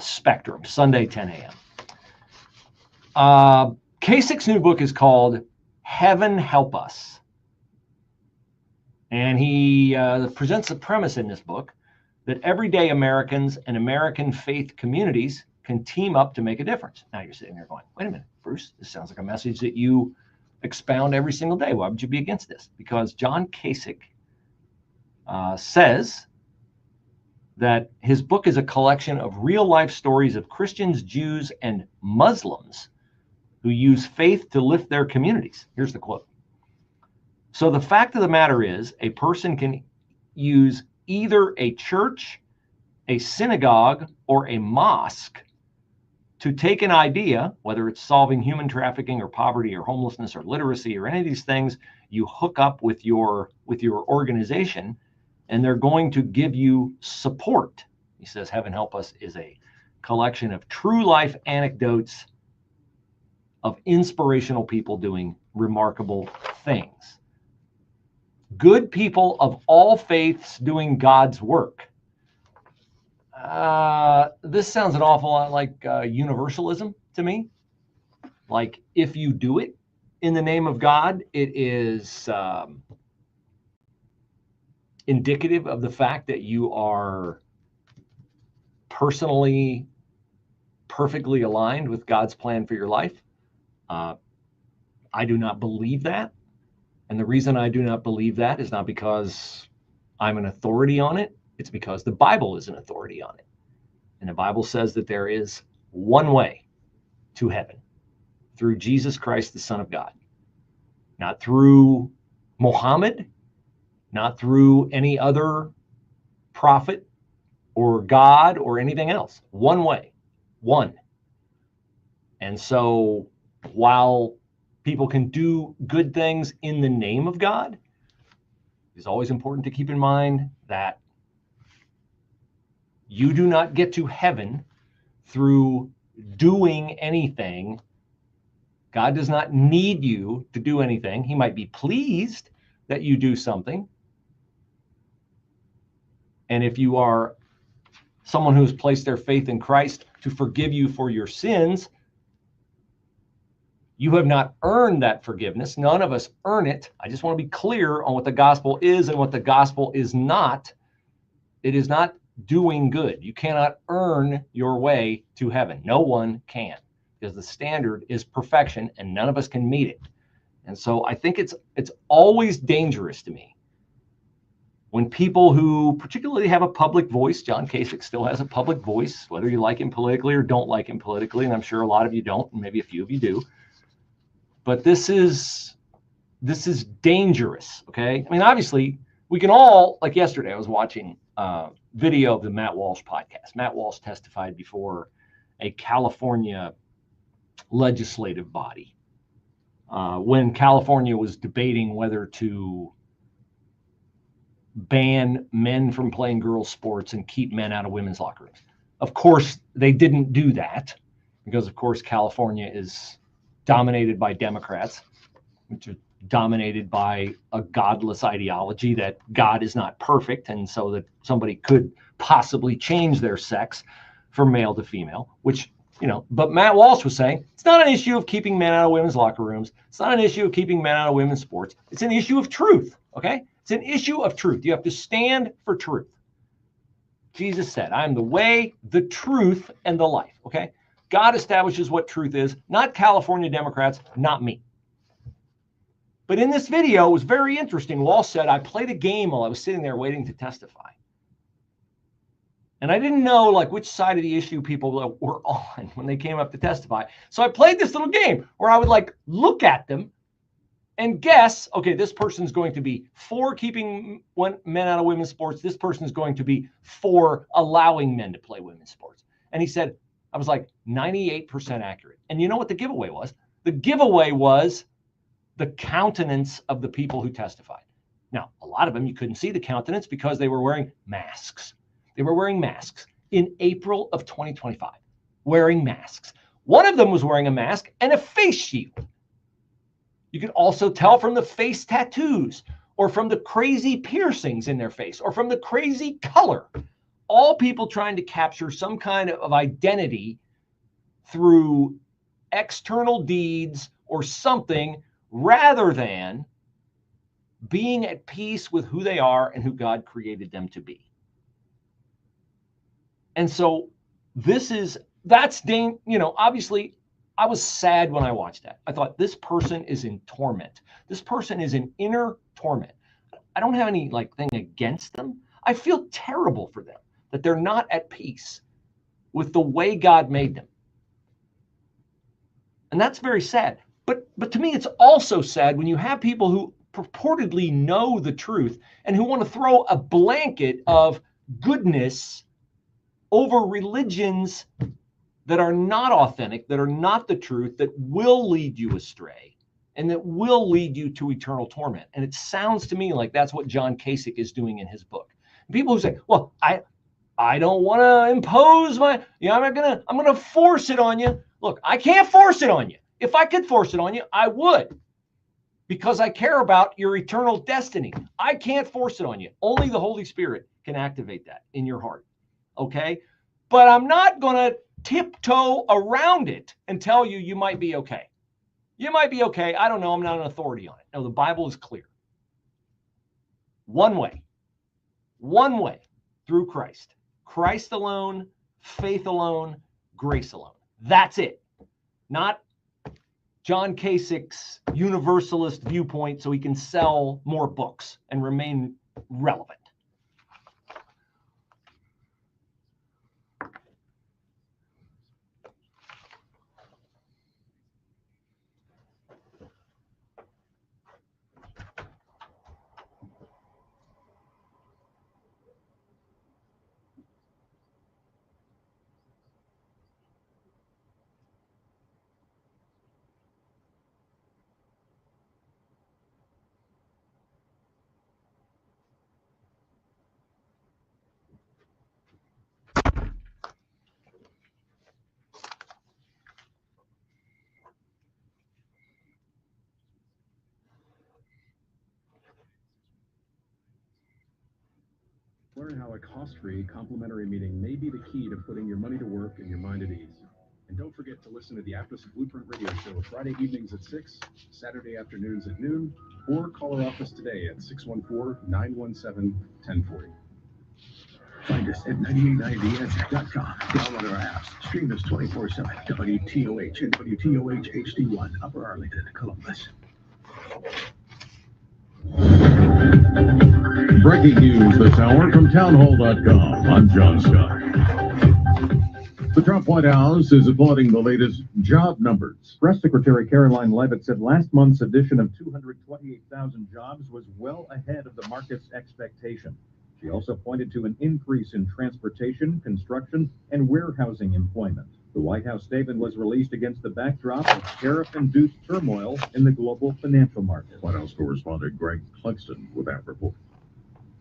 Spectrum, Sunday, 10 a.m. Kasich's new book is called Heaven Help Us. And he presents the premise in this book that everyday Americans and American faith communities can team up to make a difference. Now you're sitting there going, wait a minute, Bruce, this sounds like a message that you expound every single day. Why would you be against this? Because John Kasich says that his book is a collection of real-life stories of Christians, Jews, and Muslims who use faith to lift their communities. Here's the quote. So the fact of the matter is, a person can use either a church, a synagogue, or a mosque to take an idea, whether it's solving human trafficking or poverty or homelessness or literacy or any of these things, you hook up with your organization, and they're going to give you support. He says, Heaven Help Us is a collection of true life anecdotes of inspirational people doing remarkable things. Good people of all faiths doing God's work. This sounds an awful lot like universalism to me. Like, if you do it in the name of God, it is indicative of the fact that you are personally perfectly aligned with God's plan for your life. I do not believe that. And the reason I do not believe that is not because I'm an authority on it. It's because the Bible is an authority on it. And the Bible says that there is one way to heaven, through Jesus Christ, the Son of God. Not through Muhammad, not through any other prophet or God or anything else. One way, one. And so while people can do good things in the name of God, it's always important to keep in mind that you do not get to heaven through doing anything. God does not need you to do anything. He might be pleased that you do something. And if you are someone who has placed their faith in Christ to forgive you for your sins, you have not earned that forgiveness. None of us earn it. I just want to be clear on what the gospel is and what the gospel is not. It is not doing good. You cannot earn your way to heaven. No one can, because the standard is perfection and none of us can meet it. And so I think it's always dangerous to me when people who particularly have a public voice, John Kasich still has a public voice, whether you like him politically or don't like him politically, and I'm sure a lot of you don't, and maybe a few of you do. But this is dangerous, okay? I mean, obviously, we can all, like yesterday, I was watching video of the Matt Walsh podcast. Matt Walsh testified before a California legislative body when California was debating whether to ban men from playing girls' sports and keep men out of women's locker rooms. Of course, they didn't do that because, of course, California is dominated by Democrats, which are dominated by a godless ideology that God is not perfect, and so that somebody could possibly change their sex from male to female, which, you know, but Matt Walsh was saying it's not an issue of keeping men out of women's locker rooms. It's not an issue of keeping men out of women's sports. It's an issue of truth, okay? It's an issue of truth. You have to stand for truth. Jesus said, I am the way, the truth, and the life, okay? God establishes what truth is, not California Democrats, not me. But in this video, it was very interesting. Wall said, I played a game while I was sitting there waiting to testify. And I didn't know like which side of the issue people were on when they came up to testify. So I played this little game where I would like look at them and guess, okay, this person's going to be for keeping men out of women's sports. This person is going to be for allowing men to play women's sports. And he said, I was like 98% accurate. And you know what the giveaway was? The giveaway was the countenance of the people who testified. Now, a lot of them, you couldn't see the countenance because they were wearing masks. They were wearing masks in April of 2025, wearing masks. One of them was wearing a mask and a face shield. You could also tell from the face tattoos or from the crazy piercings in their face or from the crazy color. All people trying to capture some kind of identity through external deeds or something rather than being at peace with who they are and who God created them to be. And so obviously I was sad when I watched that. I thought this person is in torment. This person is in inner torment. I don't have any thing against them. I feel terrible for them that they're not at peace with the way God made them. And that's very sad. But to me, it's also sad when you have people who purportedly know the truth and who want to throw a blanket of goodness over religions that are not authentic, that are not the truth, that will lead you astray, and that will lead you to eternal torment. And it sounds to me like that's what John Kasich is doing in his book. People who say, well, I don't want to impose I'm going to force it on you. Look, I can't force it on you. If I could force it on you, I would, because I care about your eternal destiny. I can't force it on you. Only the Holy Spirit can activate that in your heart. Okay? But I'm not going to tiptoe around it and tell you you might be okay. You might be okay. I don't know. I'm not an authority on it. No, the Bible is clear. One way through Christ. Christ alone, faith alone, grace alone. That's it. Not John Kasich's universalist viewpoint so he can sell more books and remain relevant. Learn how a cost-free complimentary meeting may be the key to putting your money to work and your mind at ease. And don't forget to listen to the Aptus Blueprint Radio Show Friday evenings at 6, Saturday afternoons at noon, or call our office today at 614-917-1040. Find us at 989theanswer.com. Download our apps. Stream us 24/7. WTOH and WTOH HD1, Upper Arlington, Columbus. Breaking news this hour from townhall.com. I'm John Scott. The Trump White House is applauding the latest job numbers. Press Secretary Caroline Leavitt said last month's addition of 228,000 jobs was well ahead of the market's expectation. She also pointed to an increase in transportation, construction, and warehousing employment. The White House statement was released against the backdrop of tariff-induced turmoil in the global financial market. White House correspondent Greg Clugston with that report.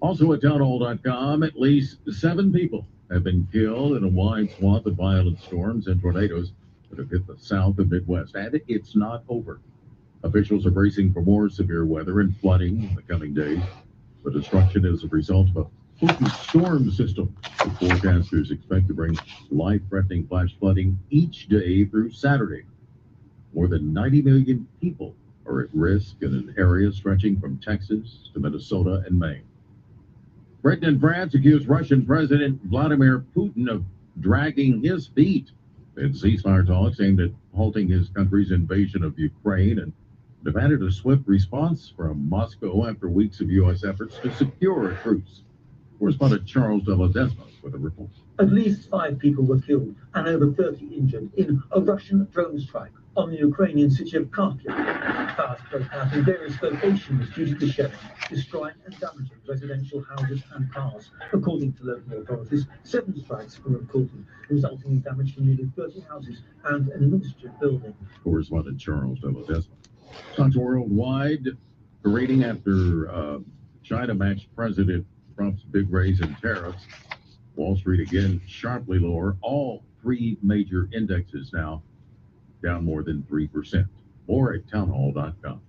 Also at townhall.com, at least 7 people have been killed in a wide swath of violent storms and tornadoes that have hit the South and Midwest. And it's not over. Officials are bracing for more severe weather and flooding in the coming days. The destruction is a result of a potent storm system. The forecasters expect to bring life-threatening flash flooding each day through Saturday. More than 90 million people are at risk in an area stretching from Texas to Minnesota and Maine. Britain and France accuse Russian President Vladimir Putin of dragging his feet In ceasefire talks aimed at halting his country's invasion of Ukraine and demanded a swift response from Moscow after weeks of U.S. efforts to secure a truce. Correspondent Charles de Ledesma with a report. At least 5 people were killed and over 30 injured in a Russian drone strike on the Ukrainian city of Kharkiv. Fires broke out in various locations due to the shelling, destroying and damaging residential houses and cars. According to local authorities, 7 strikes were reported, resulting in damage to nearly 30 houses and an administrative building. Correspondent Charles de Ledesma. Stocks worldwide parading after China matched President Trump's big raise in tariffs. Wall Street again sharply lower. All 3 major indexes now down more than 3%. More at townhall.com.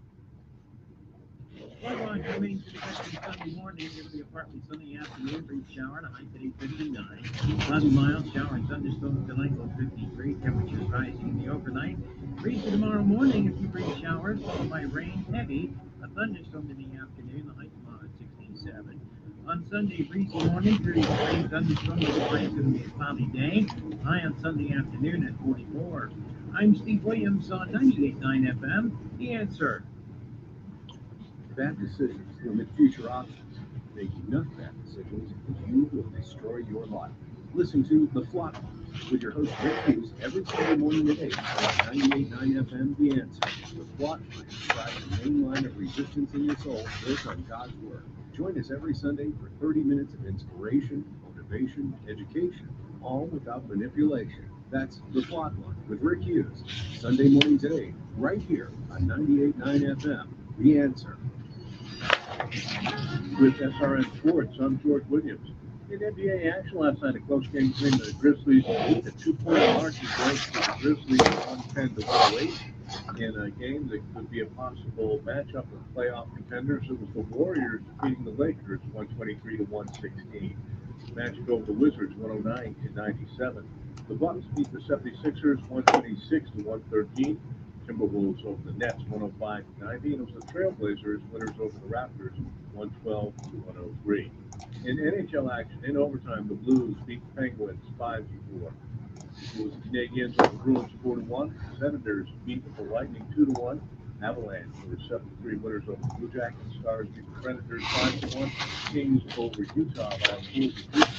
Likewise, remains to the Sunday morning. It'll be a partly sunny afternoon. Brief shower and a high today 59. Cloudy, mild shower and thunderstorms tonight low 53. Temperatures rising in the overnight. Breeze tomorrow morning. A few brief showers followed by rain heavy. A thunderstorm in the afternoon. The high tomorrow at 67. On Sunday, breezy morning, periods of rain, thunderstorms, and it's going to be a cloudy day. High on Sunday afternoon at 44. I'm Steve Williams on 98.9 FM. The Answer. Bad decisions limit future options. Make enough bad decisions, and you will destroy your life. Listen to The Flop with your host Rick Hughes every Sunday morning at 8 on 98.9 FM. The Answer. The Flop describes the main line of resistance in your soul built on God's Word. Join us every Sunday for 30 minutes of inspiration, motivation, education, all without manipulation. That's The Flop Line with Rick Hughes. Sunday mornings at 8, right here on 98.9 FM. The Answer. With SRN Sports, I'm George Williams. In NBA action last night, a close game between the Grizzlies and a 2-point margin break for the Grizzlies 110-108 in a game that could be a possible matchup of playoff contenders. It was the Warriors defeating the Lakers 123-116. Magic over the Wizards 109-97. The Bucks beat the 76ers 126-113. Timberwolves over the Nets 105-90, and it was the Trailblazers winners over the Raptors 112-103. In NHL action, in overtime, the Blues beat the Penguins 5-4. It was the Canadiens over the Bruins 4-1. Senators beat the Lightning 2-1. Avalanche were 7-3 winners over the Blue Jackets. Stars beat the Predators 5-1. Kings over Utah by a 4-3.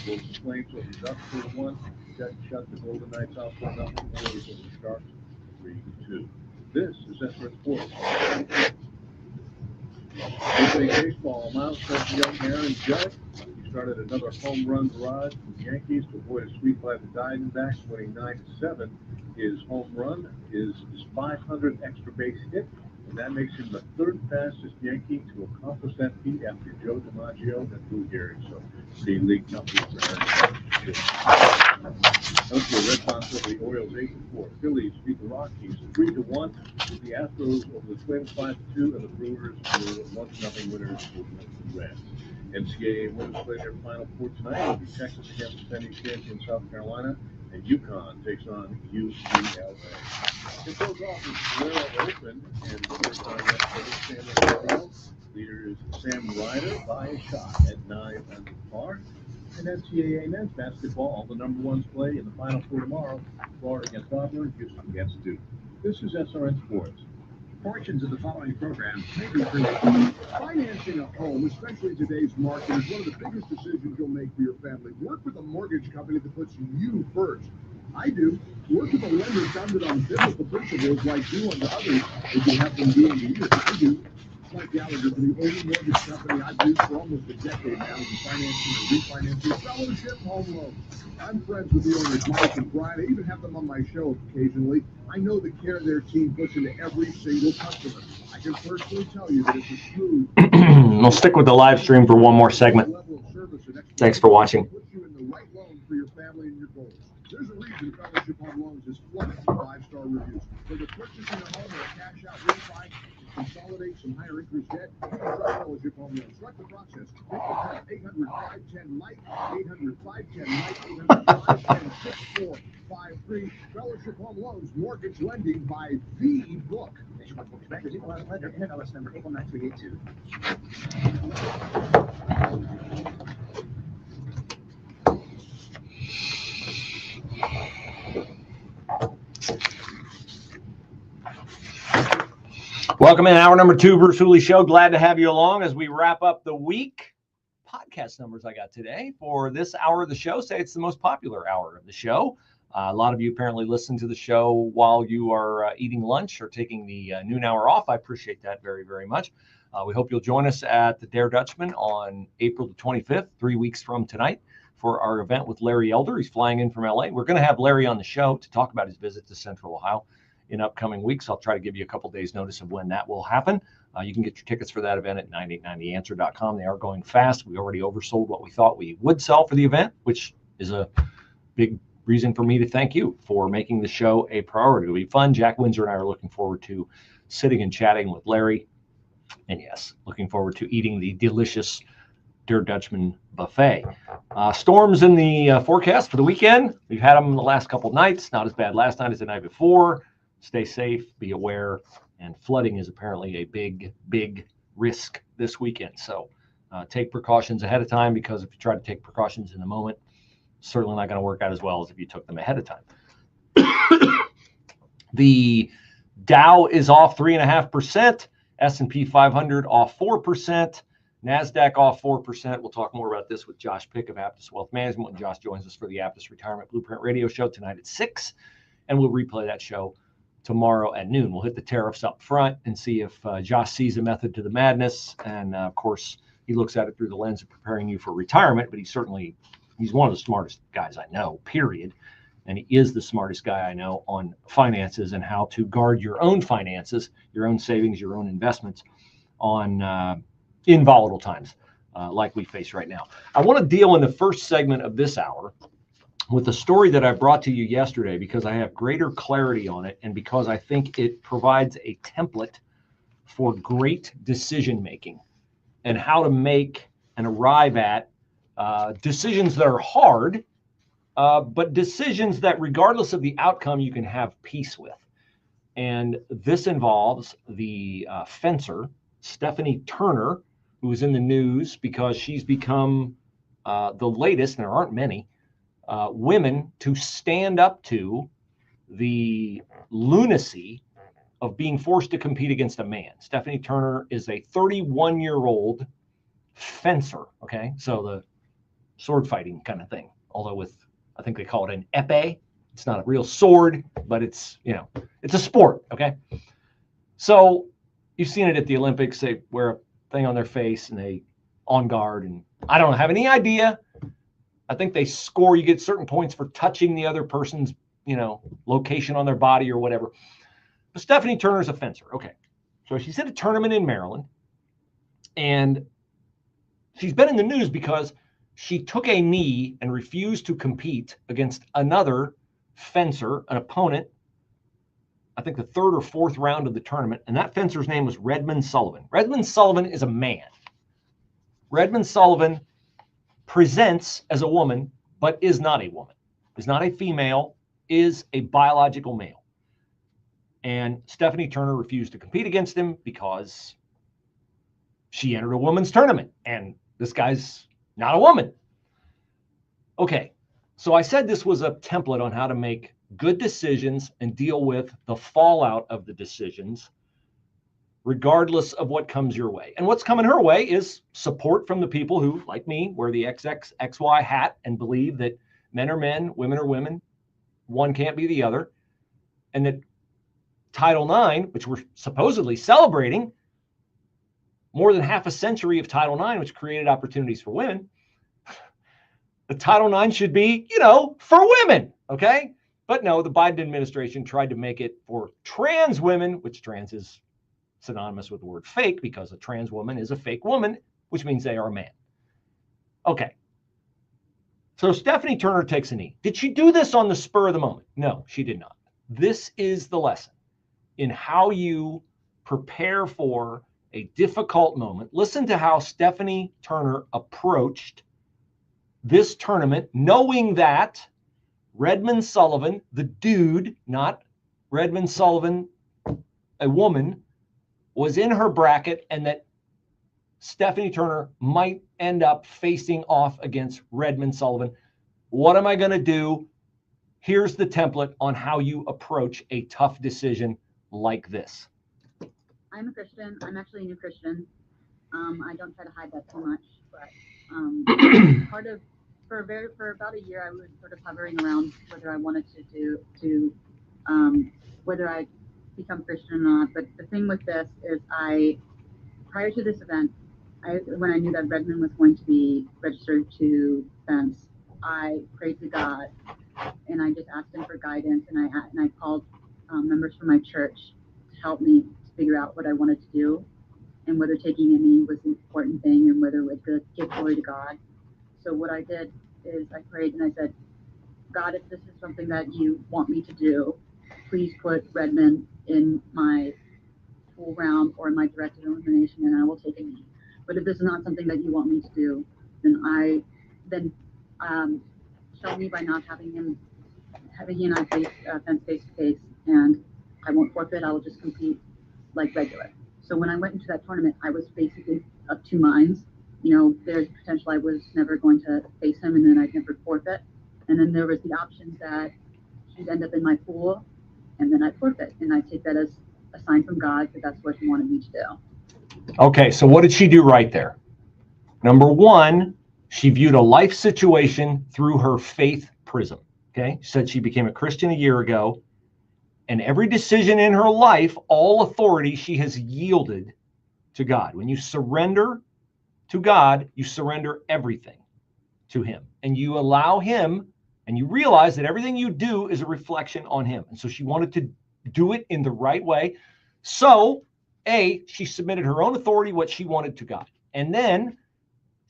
The Flames over the Ducks 4-1. Jets shut the Golden Knights out 4-0. Oilers over the Sharks 3-2. This is SRN Sports. Major League Baseball, Miles young Aaron Judge. He started another home run barrage for the Yankees to avoid a sweep by the Diamondbacks, winning 9-7. His home run is his 500th extra base hit, and that makes him the 3rd fastest Yankee to accomplish that feat after Joe DiMaggio and Lou Gehrig. So, the league company for Aaron Judge. Okay, Red Sox over the Orioles 8-4. Phillies beat the Rockies 3-1. The Astros over the Twins 5-2, and the Brewers were 1-0 winners over the Reds. NCAA women's play their final 4 tonight. It'll be Texas against defending champion South Carolina, and UConn takes on UCLA. It goes off with the Valero Open, and the first time yesterday, leader is Sam Ryder by a shot at 9 under par. And NCAA men's basketball, the number 1 play in the Final Four tomorrow. Florida against Auburn, Houston against Duke. This is SRN Sports. Portions of the following program may be created. Financing a home, especially in today's market, is one of the biggest decisions you'll make for your family. Work with a mortgage company that puts you first. I do. Work with a lender founded on biblical principles like you and the others that you have been doing for years. I do. Mike Gallagher for the only mortgage company I've used for almost a decade now in financing and refinancing fellowship home loans. I'm friends with the owners, Mike and Brian. I even have them on my show occasionally. I know the care their team puts into every single customer. I can personally tell you that it's a smooth. We'll stick with the live stream for one more segment. Thanks for watching. Put you in the right loan for your family and your goals. There's a reason Fellowship Home Loans is flooded with 5-star reviews. Whether purchasing a home or a cash out refi, consolidate some higher interest debt, you can try Fellowship Home Loans. Start the process. Take the call. 800-510-LIGHT, 800-510-LIGHT, 800-510-6453. Fellowship Home Loans, mortgage lending by the book. Nationwide Mortgage Bank is equalized lender, NMLS number 819382. Welcome in hour number 2, Bruce Hooley Show. Glad to have you along as we wrap up the week. Podcast numbers I got today for this hour of the show say it's the most popular hour of the show. A lot of you apparently listen to the show while you are eating lunch or taking the noon hour off. I appreciate that very, very much. We hope you'll join us at the Dare Dutchman on April the 25th, 3 weeks from tonight, for our event with Larry Elder. He's flying in from LA. We're going to have Larry on the show to talk about his visit to Central Ohio in upcoming weeks. I'll try to give you a couple days notice of when that will happen. You can get your tickets for that event at 9890answer.com. They are going fast. We already oversold what we thought we would sell for the event, which is a big reason for me to thank you for making the show a priority. It'll be fun. Jack Windsor and I are looking forward to sitting and chatting with Larry. And yes, looking forward to eating the delicious Der Dutchman buffet. Storms in the forecast for the weekend. We've had them the last couple of nights. Not as bad last night as the night before. Stay safe, be aware, and flooding is apparently a big, big risk this weekend. So take precautions ahead of time, because if you try to take precautions in the moment, certainly not going to work out as well as if you took them ahead of time. The Dow is off 3.5%. S&P 500 off 4%. NASDAQ off 4%. We'll talk more about this with Josh Pick of Aptus Wealth Management when Josh joins us for the Aptus Retirement Blueprint Radio Show tonight at 6. And we'll replay that show tomorrow at noon. We'll hit the tariffs up front and see if Josh sees a method to the madness. And of course, he looks at it through the lens of preparing you for retirement, but he's one of the smartest guys I know, period. And he is the smartest guy I know on finances and how to guard your own finances, your own savings, your own investments on in volatile times like we face right now. I want to deal in the first segment of this hour with a story that I brought to you yesterday, because I have greater clarity on it and because I think it provides a template for great decision making and how to make and arrive at decisions that are hard, but decisions that regardless of the outcome, you can have peace with. And this involves the fencer, Stephanie Turner, who is in the news because she's become the latest, and there aren't many, women to stand up to the lunacy of being forced to compete against a man. Stephanie Turner is a 31-year-old fencer, okay? So the sword fighting kind of thing, although with, I think they call it an epee. It's not a real sword, but it's, it's a sport, okay? So you've seen it at the Olympics. They wear a thing on their face and they on guard, and I don't have any idea. I think they score, you get certain points for touching the other person's, location on their body or whatever. But Stephanie Turner is a fencer. Okay. So she's at a tournament in Maryland, and she's been in the news because she took a knee and refused to compete against another fencer, an opponent, I think the third or fourth round of the tournament. And that fencer's name was Redmond Sullivan. Redmond Sullivan is a man. Redmond Sullivan presents as a woman, but is not a woman, is not a female, is a biological male. And Stephanie Turner refused to compete against him because she entered a women's tournament, and this guy's not a woman. Okay, so I said this was a template on how to make good decisions and deal with the fallout of the decisions, regardless of what comes your way. And what's coming her way is support from the people who, like me, wear the XXXY hat and believe that men are men, women are women, one can't be the other, and that Title IX, which we're supposedly celebrating, more than half a century of Title IX, which created opportunities for women, the Title IX should be, for women, okay? But no, the Biden administration tried to make it for trans women, which trans is synonymous with the word fake, because a trans woman is a fake woman, which means they are a man. Okay. So Stephanie Turner takes a knee. Did she do this on the spur of the moment? No, she did not. This is the lesson in how you prepare for a difficult moment. Listen to how Stephanie Turner approached this tournament, knowing that Redmond Sullivan, the dude, not Redmond Sullivan, a woman, was in her bracket, and that Stephanie Turner might end up facing off against Redmond Sullivan. What am I going to do? Here's the template on how you approach a tough decision like this. I'm a Christian. I'm actually a new Christian. I don't try to hide that too much, but part of for about a year I was sort of hovering around whether I wanted to whether I become Christian or not. But the thing with this is, prior to this event, when I knew that Redmond was going to be registered to fence, I prayed to God and I just asked him for guidance, and I called members from my church to help me to figure out what I wanted to do and whether taking a knee was the important thing and whether it would give glory to God. So what I did is I prayed and I said, God, if this is something that you want me to do, please put Redmond in my full round or in my directed elimination, and I will take a knee. But if this is not something that you want me to do, then show me by not having he and I fence face to face, and I won't forfeit. I will just compete like regular. So when I went into that tournament, I was basically of two minds. You know, there's potential I was never going to face him, and then I'd never forfeit. And then there was the option that he'd end up in my pool, and then I'd forfeit. And I take that as a sign from God that that's what he wanted me to do. Okay, so what did she do right there? Number one, she viewed a life situation through her faith prism. Okay, she said she became a Christian a year ago, and every decision in her life, all authority, she has yielded to God. When you surrender to God, you surrender everything to him, and you allow him, and you realize that everything you do is a reflection on him. And so she wanted to do it in the right way. So, she submitted her own authority, what she wanted, to God. And then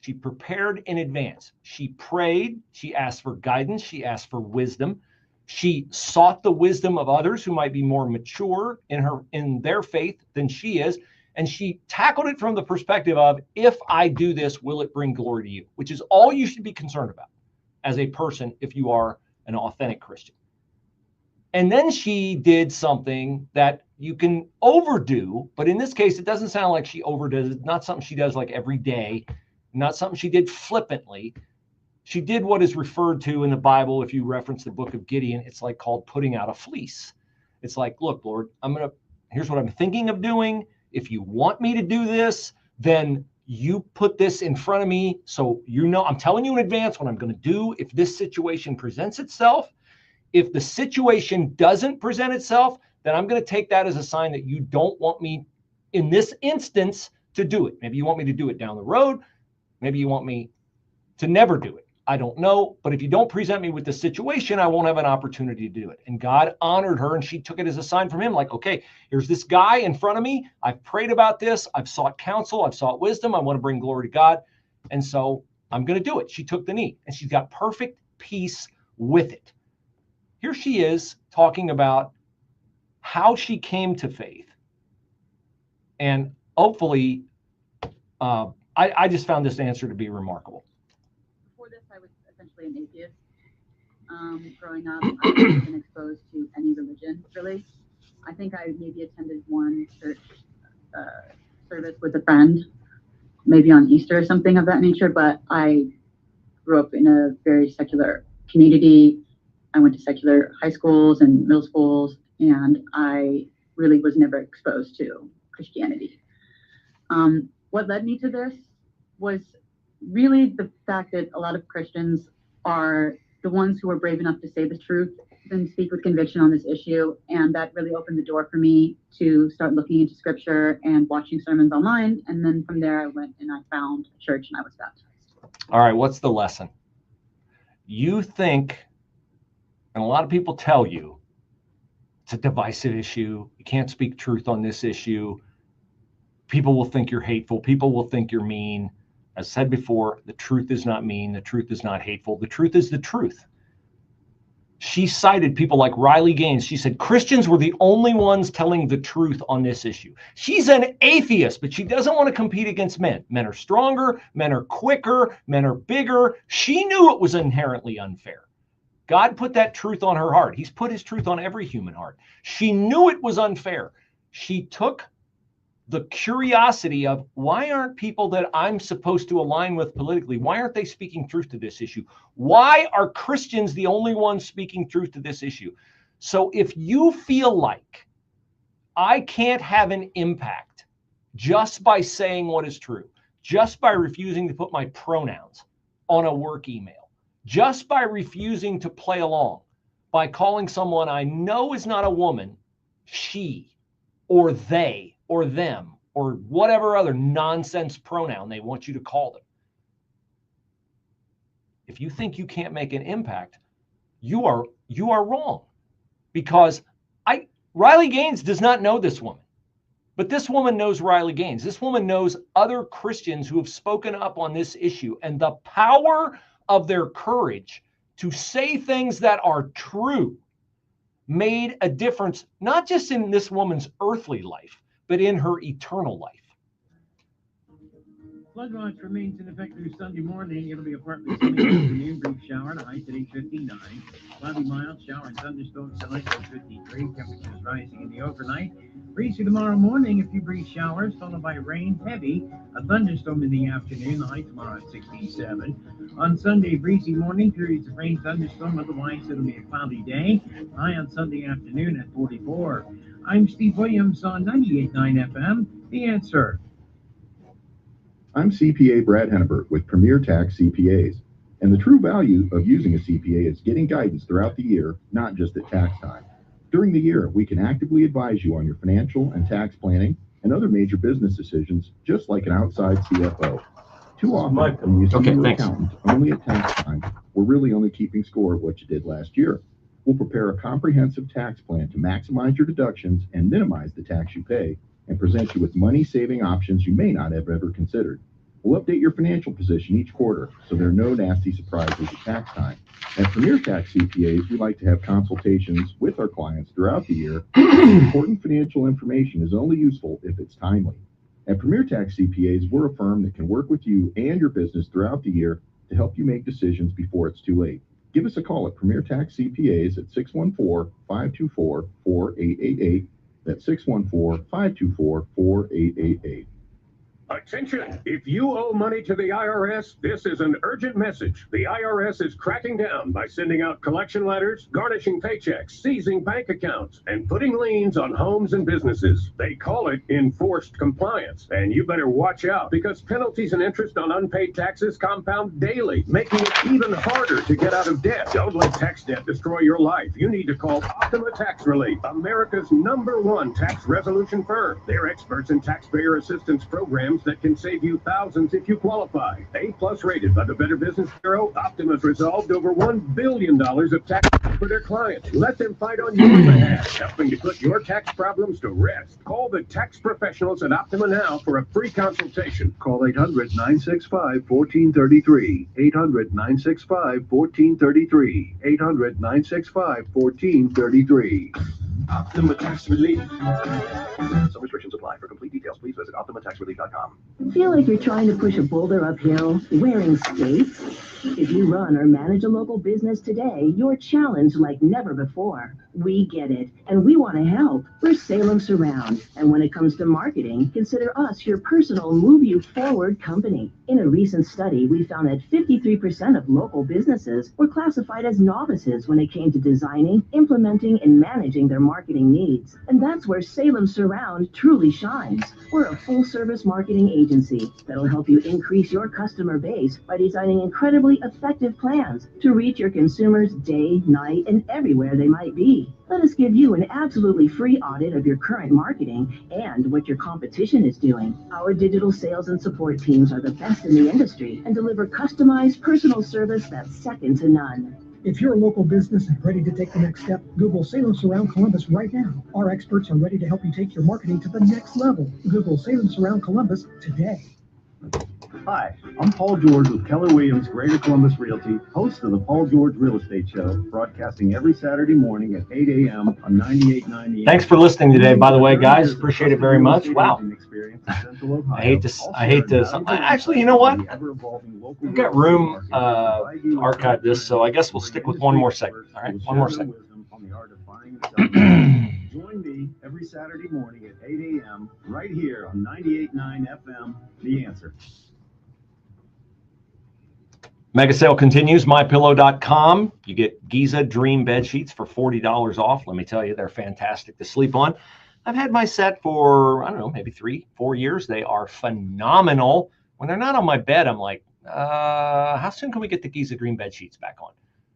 she prepared in advance. She prayed. She asked for guidance. She asked for wisdom. She sought the wisdom of others who might be more mature in their faith than she is. And she tackled it from the perspective of, if I do this, will it bring glory to you? Which is all you should be concerned about as a person if you are an authentic Christian. And then she did something that you can overdo, but in this case, it doesn't sound like she overdoes it. Not something she does like every day, not something she did flippantly. She did what is referred to in the Bible, if you reference the book of Gideon, it's like called putting out a fleece. It's like, look, Lord, here's what I'm thinking of doing. If you want me to do this, then you put this in front of me. So, you know, I'm telling you in advance what I'm going to do. If this situation presents itself, if the situation doesn't present itself, then I'm going to take that as a sign that you don't want me in this instance to do it. Maybe you want me to do it down the road. Maybe you want me to never do it. I don't know. But if you don't present me with the situation, I won't have an opportunity to do it. And God honored her, and she took it as a sign from him. Like, okay, here's this guy in front of me. I've prayed about this. I've sought counsel. I've sought wisdom. I want to bring glory to God. And so I'm going to do it. She took the knee, and she's got perfect peace with it. Here she is talking about how she came to faith. And hopefully, I just found this answer to be remarkable. Before this, I was essentially an atheist. Growing up, I hadn't been exposed to any religion, really. I think I maybe attended one church service with a friend, maybe on Easter or something of that nature, but I grew up in a very secular community. I went to secular high schools and middle schools, and I really was never exposed to Christianity. What led me to this was really the fact that a lot of Christians are the ones who are brave enough to say the truth and speak with conviction on this issue. And that really opened the door for me to start looking into scripture and watching sermons online. And then from there, I went and I found a church and I was baptized. All right, what's the lesson? You think, and a lot of people tell you, it's a divisive issue. You can't speak truth on this issue. People will think you're hateful. People will think you're mean. As said before, the truth is not mean. The truth is not hateful. The truth is the truth. She cited people like Riley Gaines. She said Christians were the only ones telling the truth on this issue. She's an atheist, but she doesn't want to compete against men. Men are stronger. Men are quicker. Men are bigger. She knew it was inherently unfair. God put that truth on her heart. He's put his truth on every human heart. She knew it was unfair. She took the curiosity of, why aren't people that I'm supposed to align with politically, why aren't they speaking truth to this issue? Why are Christians the only ones speaking truth to this issue? So if you feel like I can't have an impact just by saying what is true, just by refusing to put my pronouns on a work email, just by refusing to play along, by calling someone I know is not a woman, she, or they, or them, or whatever other nonsense pronoun they want you to call them. If you think you can't make an impact, you are wrong. Because Riley Gaines does not know this woman, but this woman knows Riley Gaines. This woman knows other Christians who have spoken up on this issue, and the power of their courage to say things that are true made a difference, not just in this woman's earthly life, but in her eternal life. Flood watch remains in effect through Sunday morning. It'll be a partly sunny afternoon, brief shower, and a high today 59. Cloudy, mild shower and thunderstorms tonight at 53. Temperatures rising in the overnight. Breezy tomorrow morning, a few brief showers, followed by rain, heavy. A thunderstorm in the afternoon, the high tomorrow at 67. On Sunday, breezy morning, periods of rain, thunderstorm. Otherwise, it'll be a cloudy day. High on Sunday afternoon at 44. I'm Steve Williams on 98.9 FM, The Answer. I'm CPA Brad Hennebert with Premier Tax CPAs, and the true value of using a CPA is getting guidance throughout the year, not just at tax time. During the year, we can actively advise you on your financial and tax planning and other major business decisions, just like an outside CFO. Too often, when you see your accountant only at tax time, we're really only keeping score of what you did last year. We'll prepare a comprehensive tax plan to maximize your deductions and minimize the tax you pay, and present you with money-saving options you may not have ever considered. We'll update your financial position each quarter, so there are no nasty surprises at tax time. At Premier Tax CPAs, we like to have consultations with our clients throughout the year. Important financial information is only useful if it's timely. At Premier Tax CPAs, we're a firm that can work with you and your business throughout the year to help you make decisions before it's too late. Give us a call at Premier Tax CPAs at 614-524-4888. That's 614-524-4888. Attention! If you owe money to the IRS, this is an urgent message. The IRS is cracking down by sending out collection letters, garnishing paychecks, seizing bank accounts, and putting liens on homes and businesses. They call it enforced compliance. And you better watch out, because penalties and interest on unpaid taxes compound daily, making it even harder to get out of debt. Don't let tax debt destroy your life. You need to call Optima Tax Relief, America's #1 tax resolution firm. They're experts in taxpayer assistance programs that can save you thousands if you qualify. A+ rated by the Better Business Bureau, Optima's resolved over $1 billion of tax for their clients. Let them fight on your behalf, helping to put your tax problems to rest. Call the tax professionals at Optima now for a free consultation. Call 800-965-1433. 800-965-1433. 800-965-1433. Optima Tax Relief. Some restrictions apply. For complete details, please visit OptimaTaxRelief.com. Feel like you're trying to push a boulder uphill wearing skates? If you run or manage a local business today, you're challenged like never before. We get it, and we want to help. We're Salem Surround, and when it comes to marketing, consider us your personal move you forward company. In a recent study, we found that 53% of local businesses were classified as novices when it came to designing, implementing, and managing their marketing needs. And that's where Salem Surround truly shines. We're a full-service marketing agency that'll help you increase your customer base by designing incredibly effective plans to reach your consumers day, night, and everywhere they might be. Let us give you an absolutely free audit of your current marketing and what your competition is doing. Our digital sales and support teams are the best in the industry and deliver customized personal service that's second to none. If you're a local business and ready to take the next step, Google Salem Surround Columbus right now. Our experts are ready to help you take your marketing to the next level. Google Salem Surround Columbus today. Hi, I'm Paul George with Keller Williams Greater Columbus Realty, host of the Paul George Real Estate Show, broadcasting every Saturday morning at 8 a.m. on 98.9. Thanks for listening today, by the way, guys. Appreciate it very much. Wow. I hate to. Actually, you know what? We've got room to archive this, so I guess we'll stick with one more segment. All right, one more segment. Join me every Saturday morning at 8 a.m. right here on 98.9 FM, The Answer. Mega sale continues, mypillow.com. You get Giza Dream bed sheets for $40 off. Let me tell you, they're fantastic to sleep on. I've had my set for, I don't know, maybe 3-4 years. They are phenomenal. When they're not on my bed, I'm like, how soon can we get the Giza green bed sheets back on?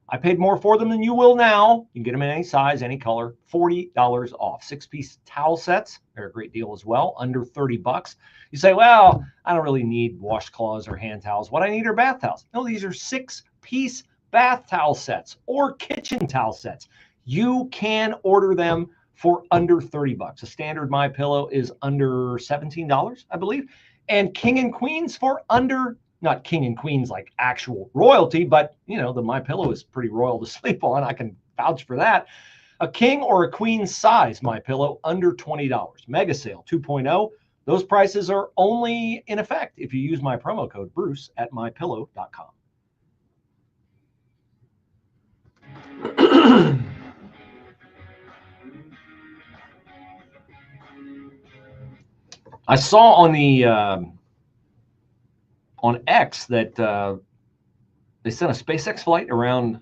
I paid more for them than you will now. You can get them in any size, any color, $40 off. 6-piece towel sets, they're a great deal as well, under $30. You say, well, I don't really need washcloths or hand towels. What I need are bath towels. No, these are 6-piece bath towel sets or kitchen towel sets. You can order them for under $30. A standard MyPillow is under $17, I believe. And King and Queens for under, not King and Queens like actual royalty, but you know, the MyPillow is pretty royal to sleep on. I can vouch for that. A king or a queen size MyPillow under $20. Mega sale 2.0. Those prices are only in effect if you use my promo code Bruce at mypillow.com. I saw on the on X that they sent a SpaceX flight around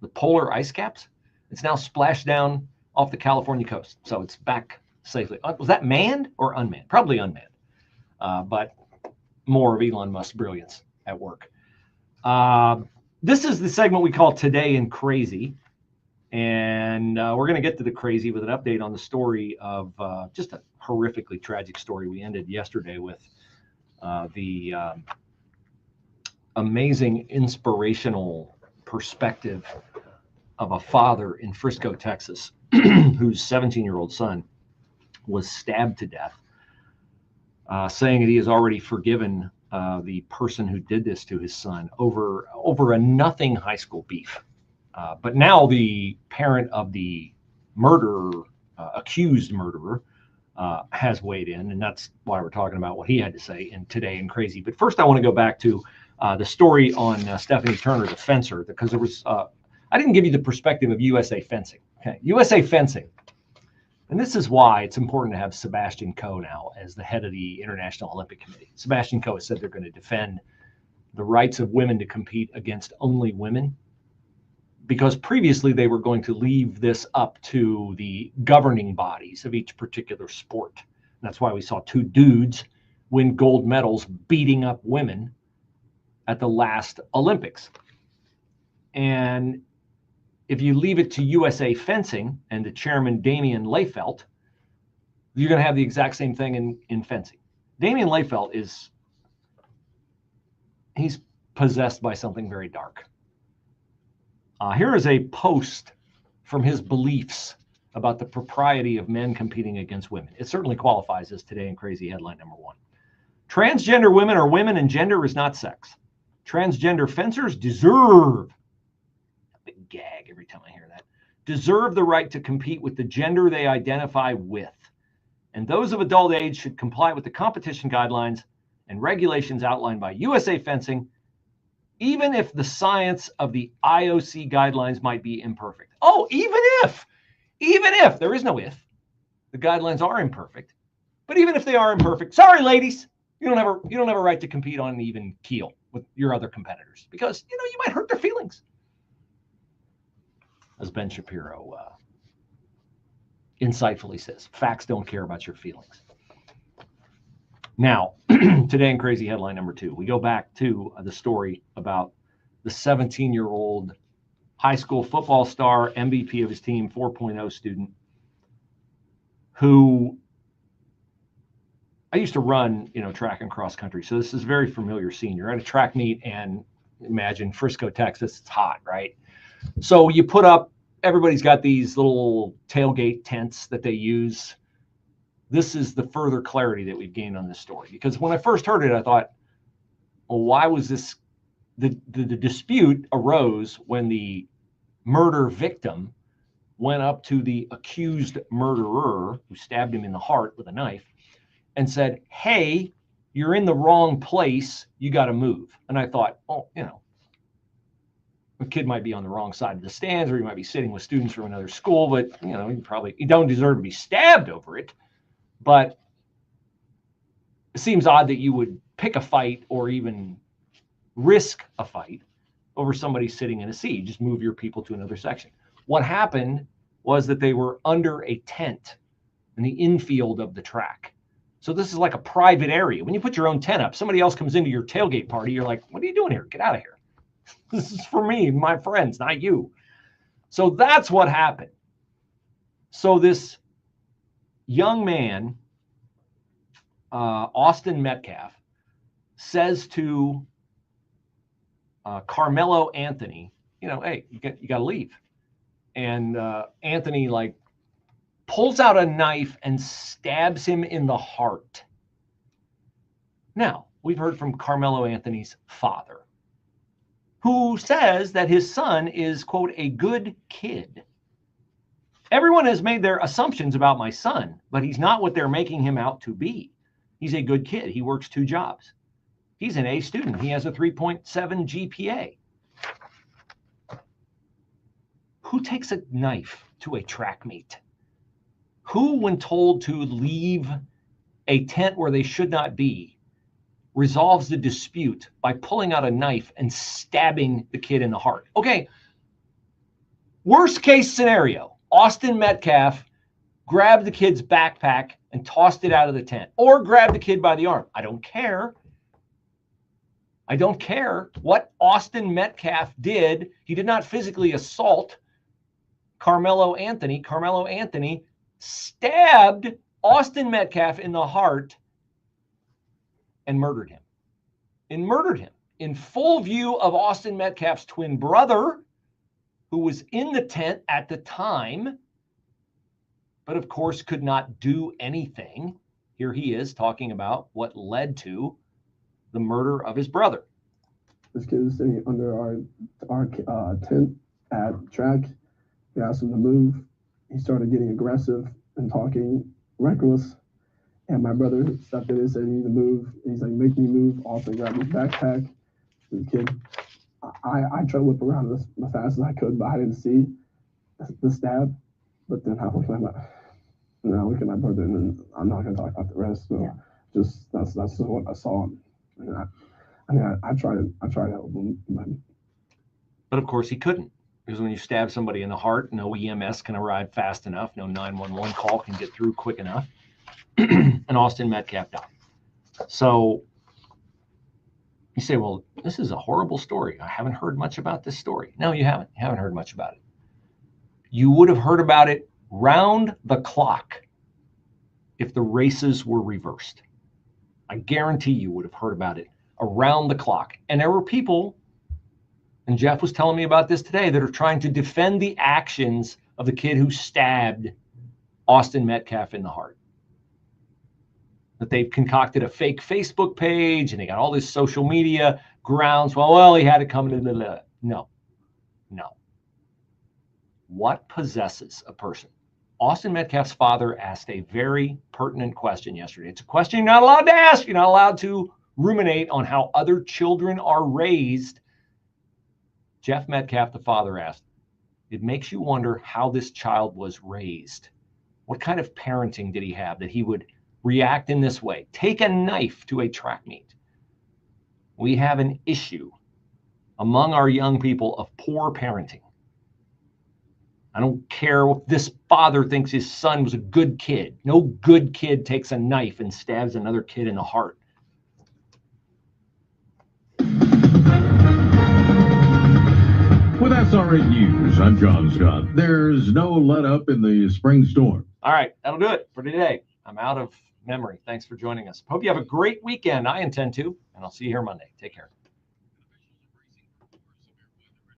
the polar ice caps. It's now splashed down off the California coast, so it's back safely. Was that manned or unmanned? Probably unmanned, but more of Elon Musk's brilliance at work. This is the segment we call Today in Crazy, and we're going to get to the crazy with an update on the story of just a horrifically tragic story. We ended yesterday with the amazing, inspirational perspective of a father in Frisco, Texas, whose 17-year-old son was stabbed to death, saying that he has already forgiven the person who did this to his son over a nothing high school beef. But now the parent of the murderer, accused murderer, has weighed in, and that's why we're talking about what he had to say in Today in Crazy. But first, I want to go back to the story on Stephanie Turner, the fencer, because there was I didn't give you the perspective of USA Fencing. Okay, USA Fencing, and this is why it's important to have Sebastian Coe now as the head of the International Olympic Committee. Sebastian Coe has said they're going to defend the rights of women to compete against only women, because previously they were going to leave this up to the governing bodies of each particular sport. And that's why we saw 2 dudes win gold medals beating up women at the last Olympics. And if you leave it to USA Fencing and the chairman, Damian Leifelt, you're going to have the exact same thing in fencing. Damian Leifelt he's possessed by something very dark. Here is a post from his beliefs about the propriety of men competing against women. It certainly qualifies as Today in Crazy headline number 1. Transgender women are women and gender is not sex. Transgender fencers deserve, a big gag every time I hear that, deserve the right to compete with the gender they identify with. And those of adult age should comply with the competition guidelines and regulations outlined by USA Fencing, even if the science of the IOC guidelines might be imperfect. Oh, even if, there is no if, the guidelines are imperfect, but even if they are imperfect, sorry, ladies, you don't have a right to compete on an even keel with your other competitors, because, you know, you might hurt their feelings. As Ben Shapiro insightfully says, facts don't care about your feelings. Now, Today in Crazy headline number 2, we go back to the story about the 17-year-old high school football star, MVP of his team, 4.0 student, who I used to run, track and cross country. So this is a very familiar scene. You're at a track meet, and imagine Frisco, Texas, it's hot, right? So you put up, everybody's got these little tailgate tents that they use. This is the further clarity that we've gained on this story. Because when I first heard it, I thought, well, why was this? The dispute arose when the murder victim went up to the accused murderer, who stabbed him in the heart with a knife, and said, hey, you're in the wrong place. You got to move. And I thought, oh, the kid might be on the wrong side of the stands, or he might be sitting with students from another school, but, he don't deserve to be stabbed over it. But it seems odd that you would pick a fight or even risk a fight over somebody sitting in a seat. Just move your people to another section. What happened was that they were under a tent. in the infield of the track. So this is like a private area. When you put your own tent up, somebody else comes into your tailgate party, you're like, what are you doing here? Get out of here. This is for me, my friends, not you. So that's what happened. So this young man, Austin Metcalf, says to Carmelo Anthony, hey, you got to leave. And Anthony pulls out a knife and stabs him in the heart. Now, we've heard from Carmelo Anthony's father, who says that his son is, quote, a good kid. Everyone has made their assumptions about my son, but he's not what they're making him out to be. He's a good kid. He works 2 jobs. He's an A student. He has a 3.7 GPA. Who takes a knife to a track meet? Who, when told to leave a tent where they should not be, resolves the dispute by pulling out a knife and stabbing the kid in the heart? Okay, worst case scenario, Austin Metcalf grabbed the kid's backpack and tossed it out of the tent, or grabbed the kid by the arm. I don't care. I don't care what Austin Metcalf did. He did not physically assault Carmelo Anthony. Carmelo Anthony stabbed Austin Metcalf in the heart and murdered him. In full view of Austin Metcalf's twin brother, who was in the tent at the time, but of course could not do anything. Here he is talking about what led to the murder of his brother. This kid was sitting under our tent at track. We asked him to move. He started getting aggressive and talking reckless. And my brother stepped in and said, "You need to move." And he's like, "Make me move." Also grabbed his backpack. The kid, I tried to whip around as fast as I could, but I didn't see the stab. But then I look at my brother, and then I'm not going to talk about the rest. So just that's what I saw. I tried to help him. But of course he couldn't, because when you stab somebody in the heart, no EMS can arrive fast enough. No 911 call can get through quick enough. And Austin Metcalf died. So you say, well, this is a horrible story. I haven't heard much about this story. No, you haven't. You haven't heard much about it. You would have heard about it round the clock if the races were reversed. I guarantee you would have heard about it around the clock. And there were people, and Jeff was telling me about this today, that are trying to defend the actions of the kid who stabbed Austin Metcalf in the heart. That they've concocted a fake Facebook page and they got all this social media grounds. Well, he had to come into the... No. What possesses a person? Austin Metcalf's father asked a very pertinent question yesterday. It's a question you're not allowed to ask. You're not allowed to ruminate on how other children are raised. Jeff Metcalf, the father, asked, it makes you wonder how this child was raised. What kind of parenting did he have that he would react in this way? Take a knife to a track meet. We have an issue among our young people of poor parenting. I don't care if this father thinks his son was a good kid. No good kid takes a knife and stabs another kid in the heart. With SRN News, I'm John Scott. There's no let up in the spring storm. All right, that'll do it for today. I'm out of memory. Thanks for joining us. Hope you have a great weekend. I intend to, and I'll see you here Monday. Take care.